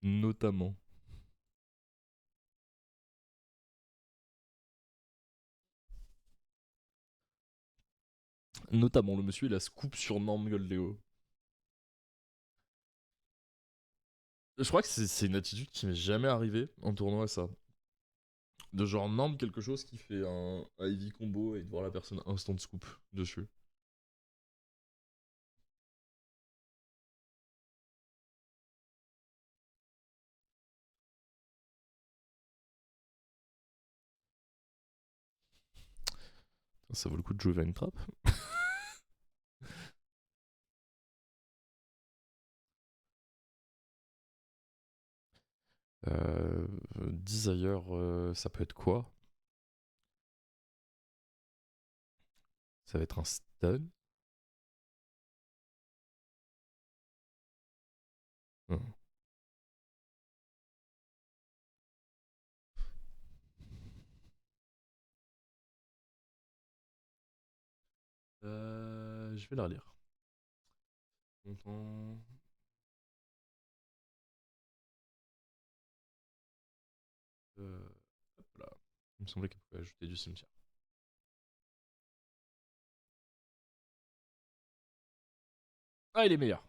Notamment. Notamment, le monsieur, il a scoop sur Norm Goldeo. Je crois que c'est une attitude qui m'est jamais arrivée en tournoi, ça. De genre Norm quelque chose qui fait un heavy combo et de voir la personne instant scoop dessus. Ça vaut le coup de jouer Vine Trap. Desire, ça peut être quoi? Ça va être un stun. Hmm. Je vais la relire. Longtemps. Hop là. Il me semblait qu'elle pouvait ajouter du cimetière. Ah, il est meilleur.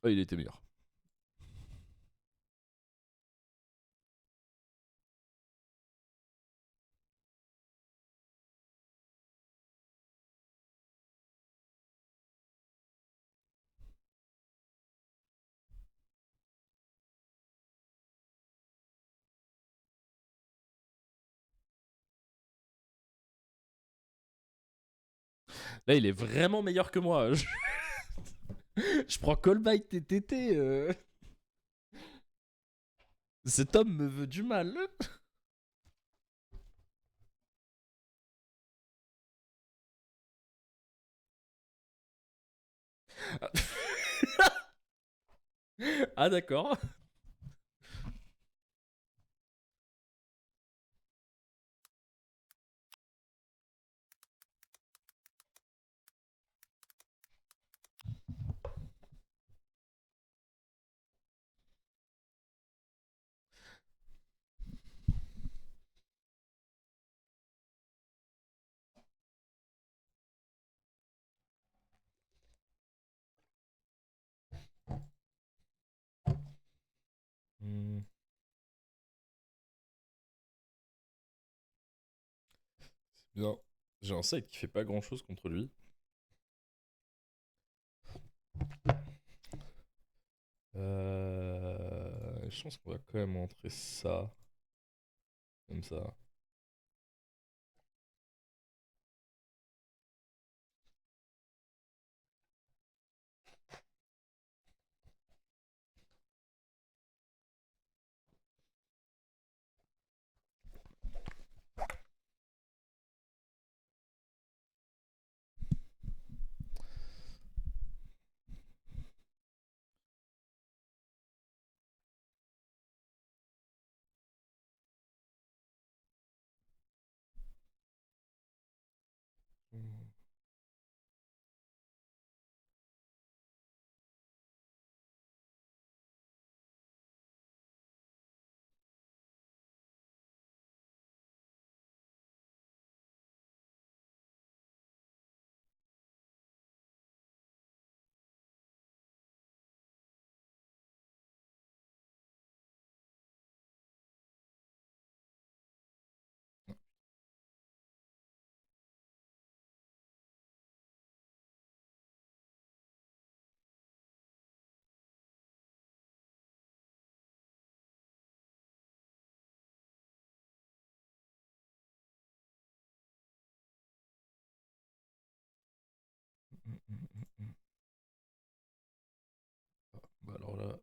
Ah, il était meilleur. Là, il est vraiment meilleur que moi. Je prends Callbite TTT. Cet homme me veut du mal. Ah, d'accord. Hmm, c'est bien. J'ai un site qui fait pas grand chose contre lui. Je pense qu'on va quand même rentrer ça, comme ça. Bah alors là,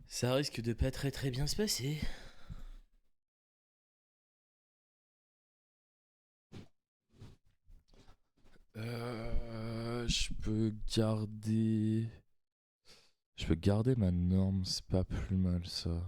ça risque de pas très très bien se passer. Je peux garder. Je peux garder ma norme, c'est pas plus mal ça.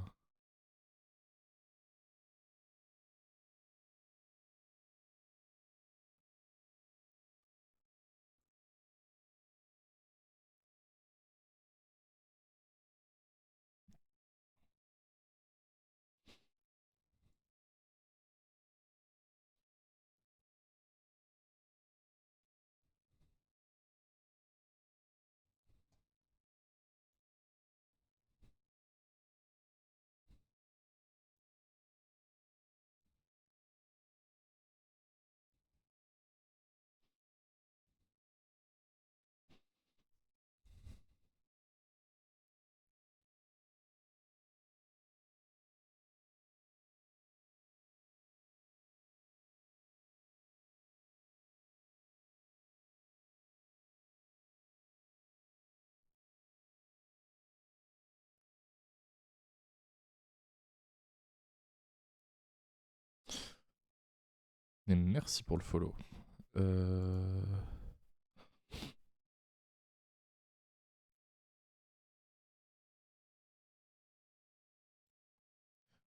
Et merci pour le follow. Euh...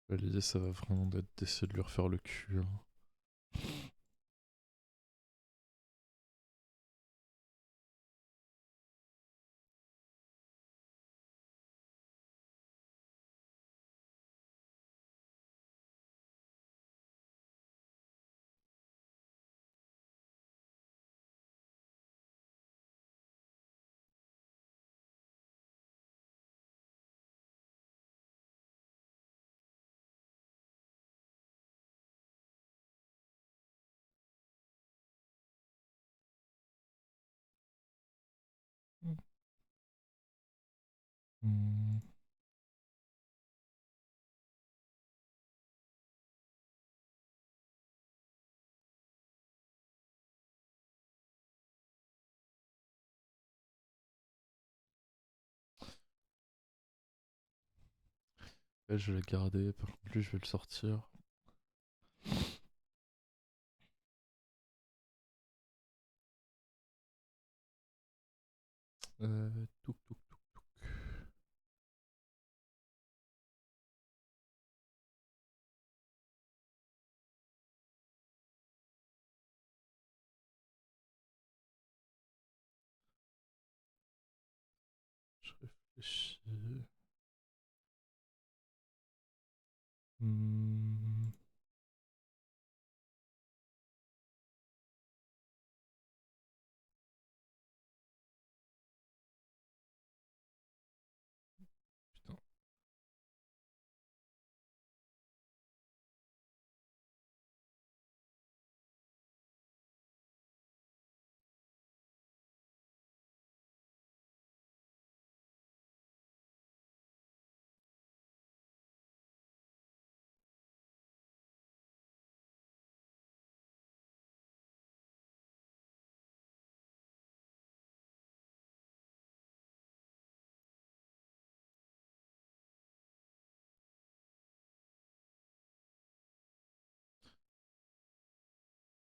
L'idée, ça va vraiment d'être d'essayer de lui refaire le cul, hein. Hmm. Là, je vais le garder, par contre, lui, je vais le sortir. Touc, touc, touc, touc. Je réfléchis. Hmm. Putain.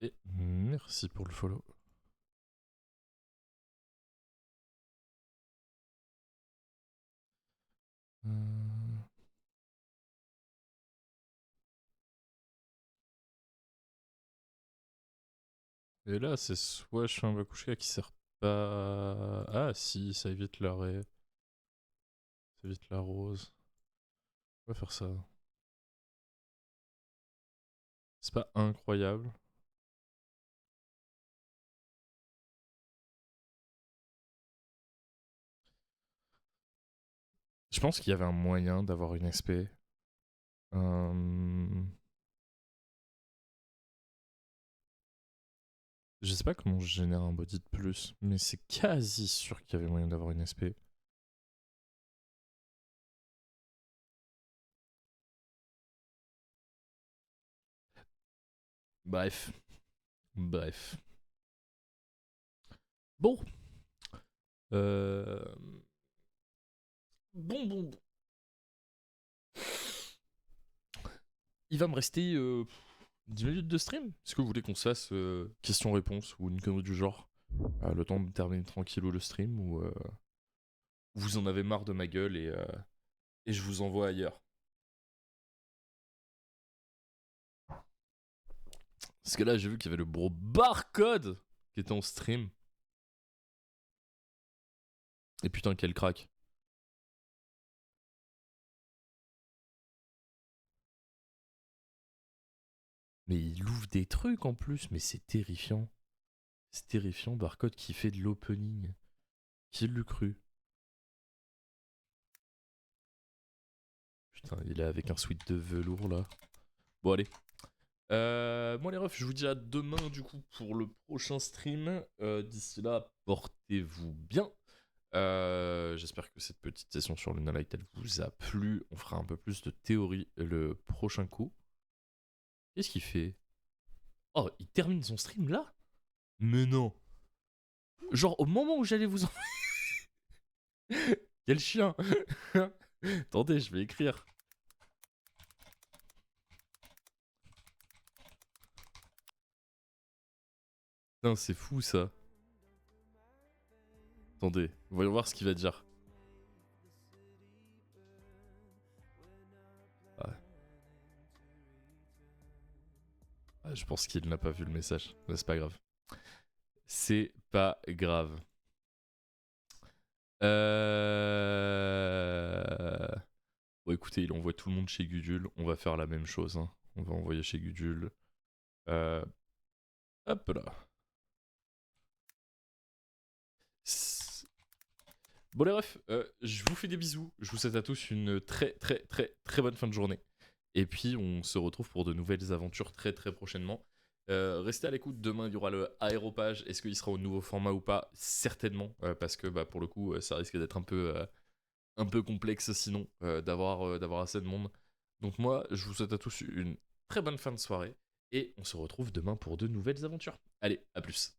Et merci pour le follow. Et là, c'est soit je fais un Bakushka qui sert pas. Ah, si, ça évite l'arrêt. Ça évite la rose. On va faire ça. C'est pas incroyable. Je pense qu'il y avait un moyen d'avoir une SP. Je sais pas comment je génère un body de plus, mais c'est quasi sûr qu'il y avait moyen d'avoir une SP. Bref. Bref. Bon. Euh... Bon. Il va me rester 10 minutes de stream. Est-ce que vous voulez qu'on se fasse question-réponse ou une connerie du genre? Le temps de terminer tranquillou le stream ou vous en avez marre de ma gueule et je vous envoie ailleurs? Parce que là, j'ai vu qu'il y avait le gros barcode qui était en stream. Et putain, quel crack. Mais il ouvre des trucs en plus, mais c'est terrifiant. C'est terrifiant, barcode qui fait de l'opening. Qui l'eût cru? Putain, il est avec un sweat de velours là. Bon, allez. Moi les refs, je vous dis à demain du coup pour le prochain stream. D'ici là, portez-vous bien. J'espère que cette petite session sur Lunalight elle vous a plu. On fera un peu plus de théorie le prochain coup. Qu'est-ce qu'il fait? Oh, il termine son stream là? Mais non. Genre au moment où j'allais vous en... Quel chien. Attendez, je vais écrire. Putain, c'est fou ça. Attendez, voyons voir ce qu'il va dire. Ah. Ah, je pense qu'il n'a pas vu le message. Mais c'est pas grave. C'est pas grave. Bon, écoutez, il envoie tout le monde chez Gudule. On va faire la même chose. Hein. On va envoyer chez Gudule. Hop là. Bon les refs, je vous fais des bisous. Je vous souhaite à tous une très bonne fin de journée. Et puis on se retrouve pour de nouvelles aventures très prochainement. Restez à l'écoute, demain il y aura le aéropage. Est-ce qu'il sera au nouveau format ou pas? Certainement, parce que bah, pour le coup ça risque d'être un peu complexe sinon d'avoir assez de monde. Donc moi je vous souhaite à tous une très bonne fin de soirée. Et on se retrouve demain pour de nouvelles aventures. Allez, à plus.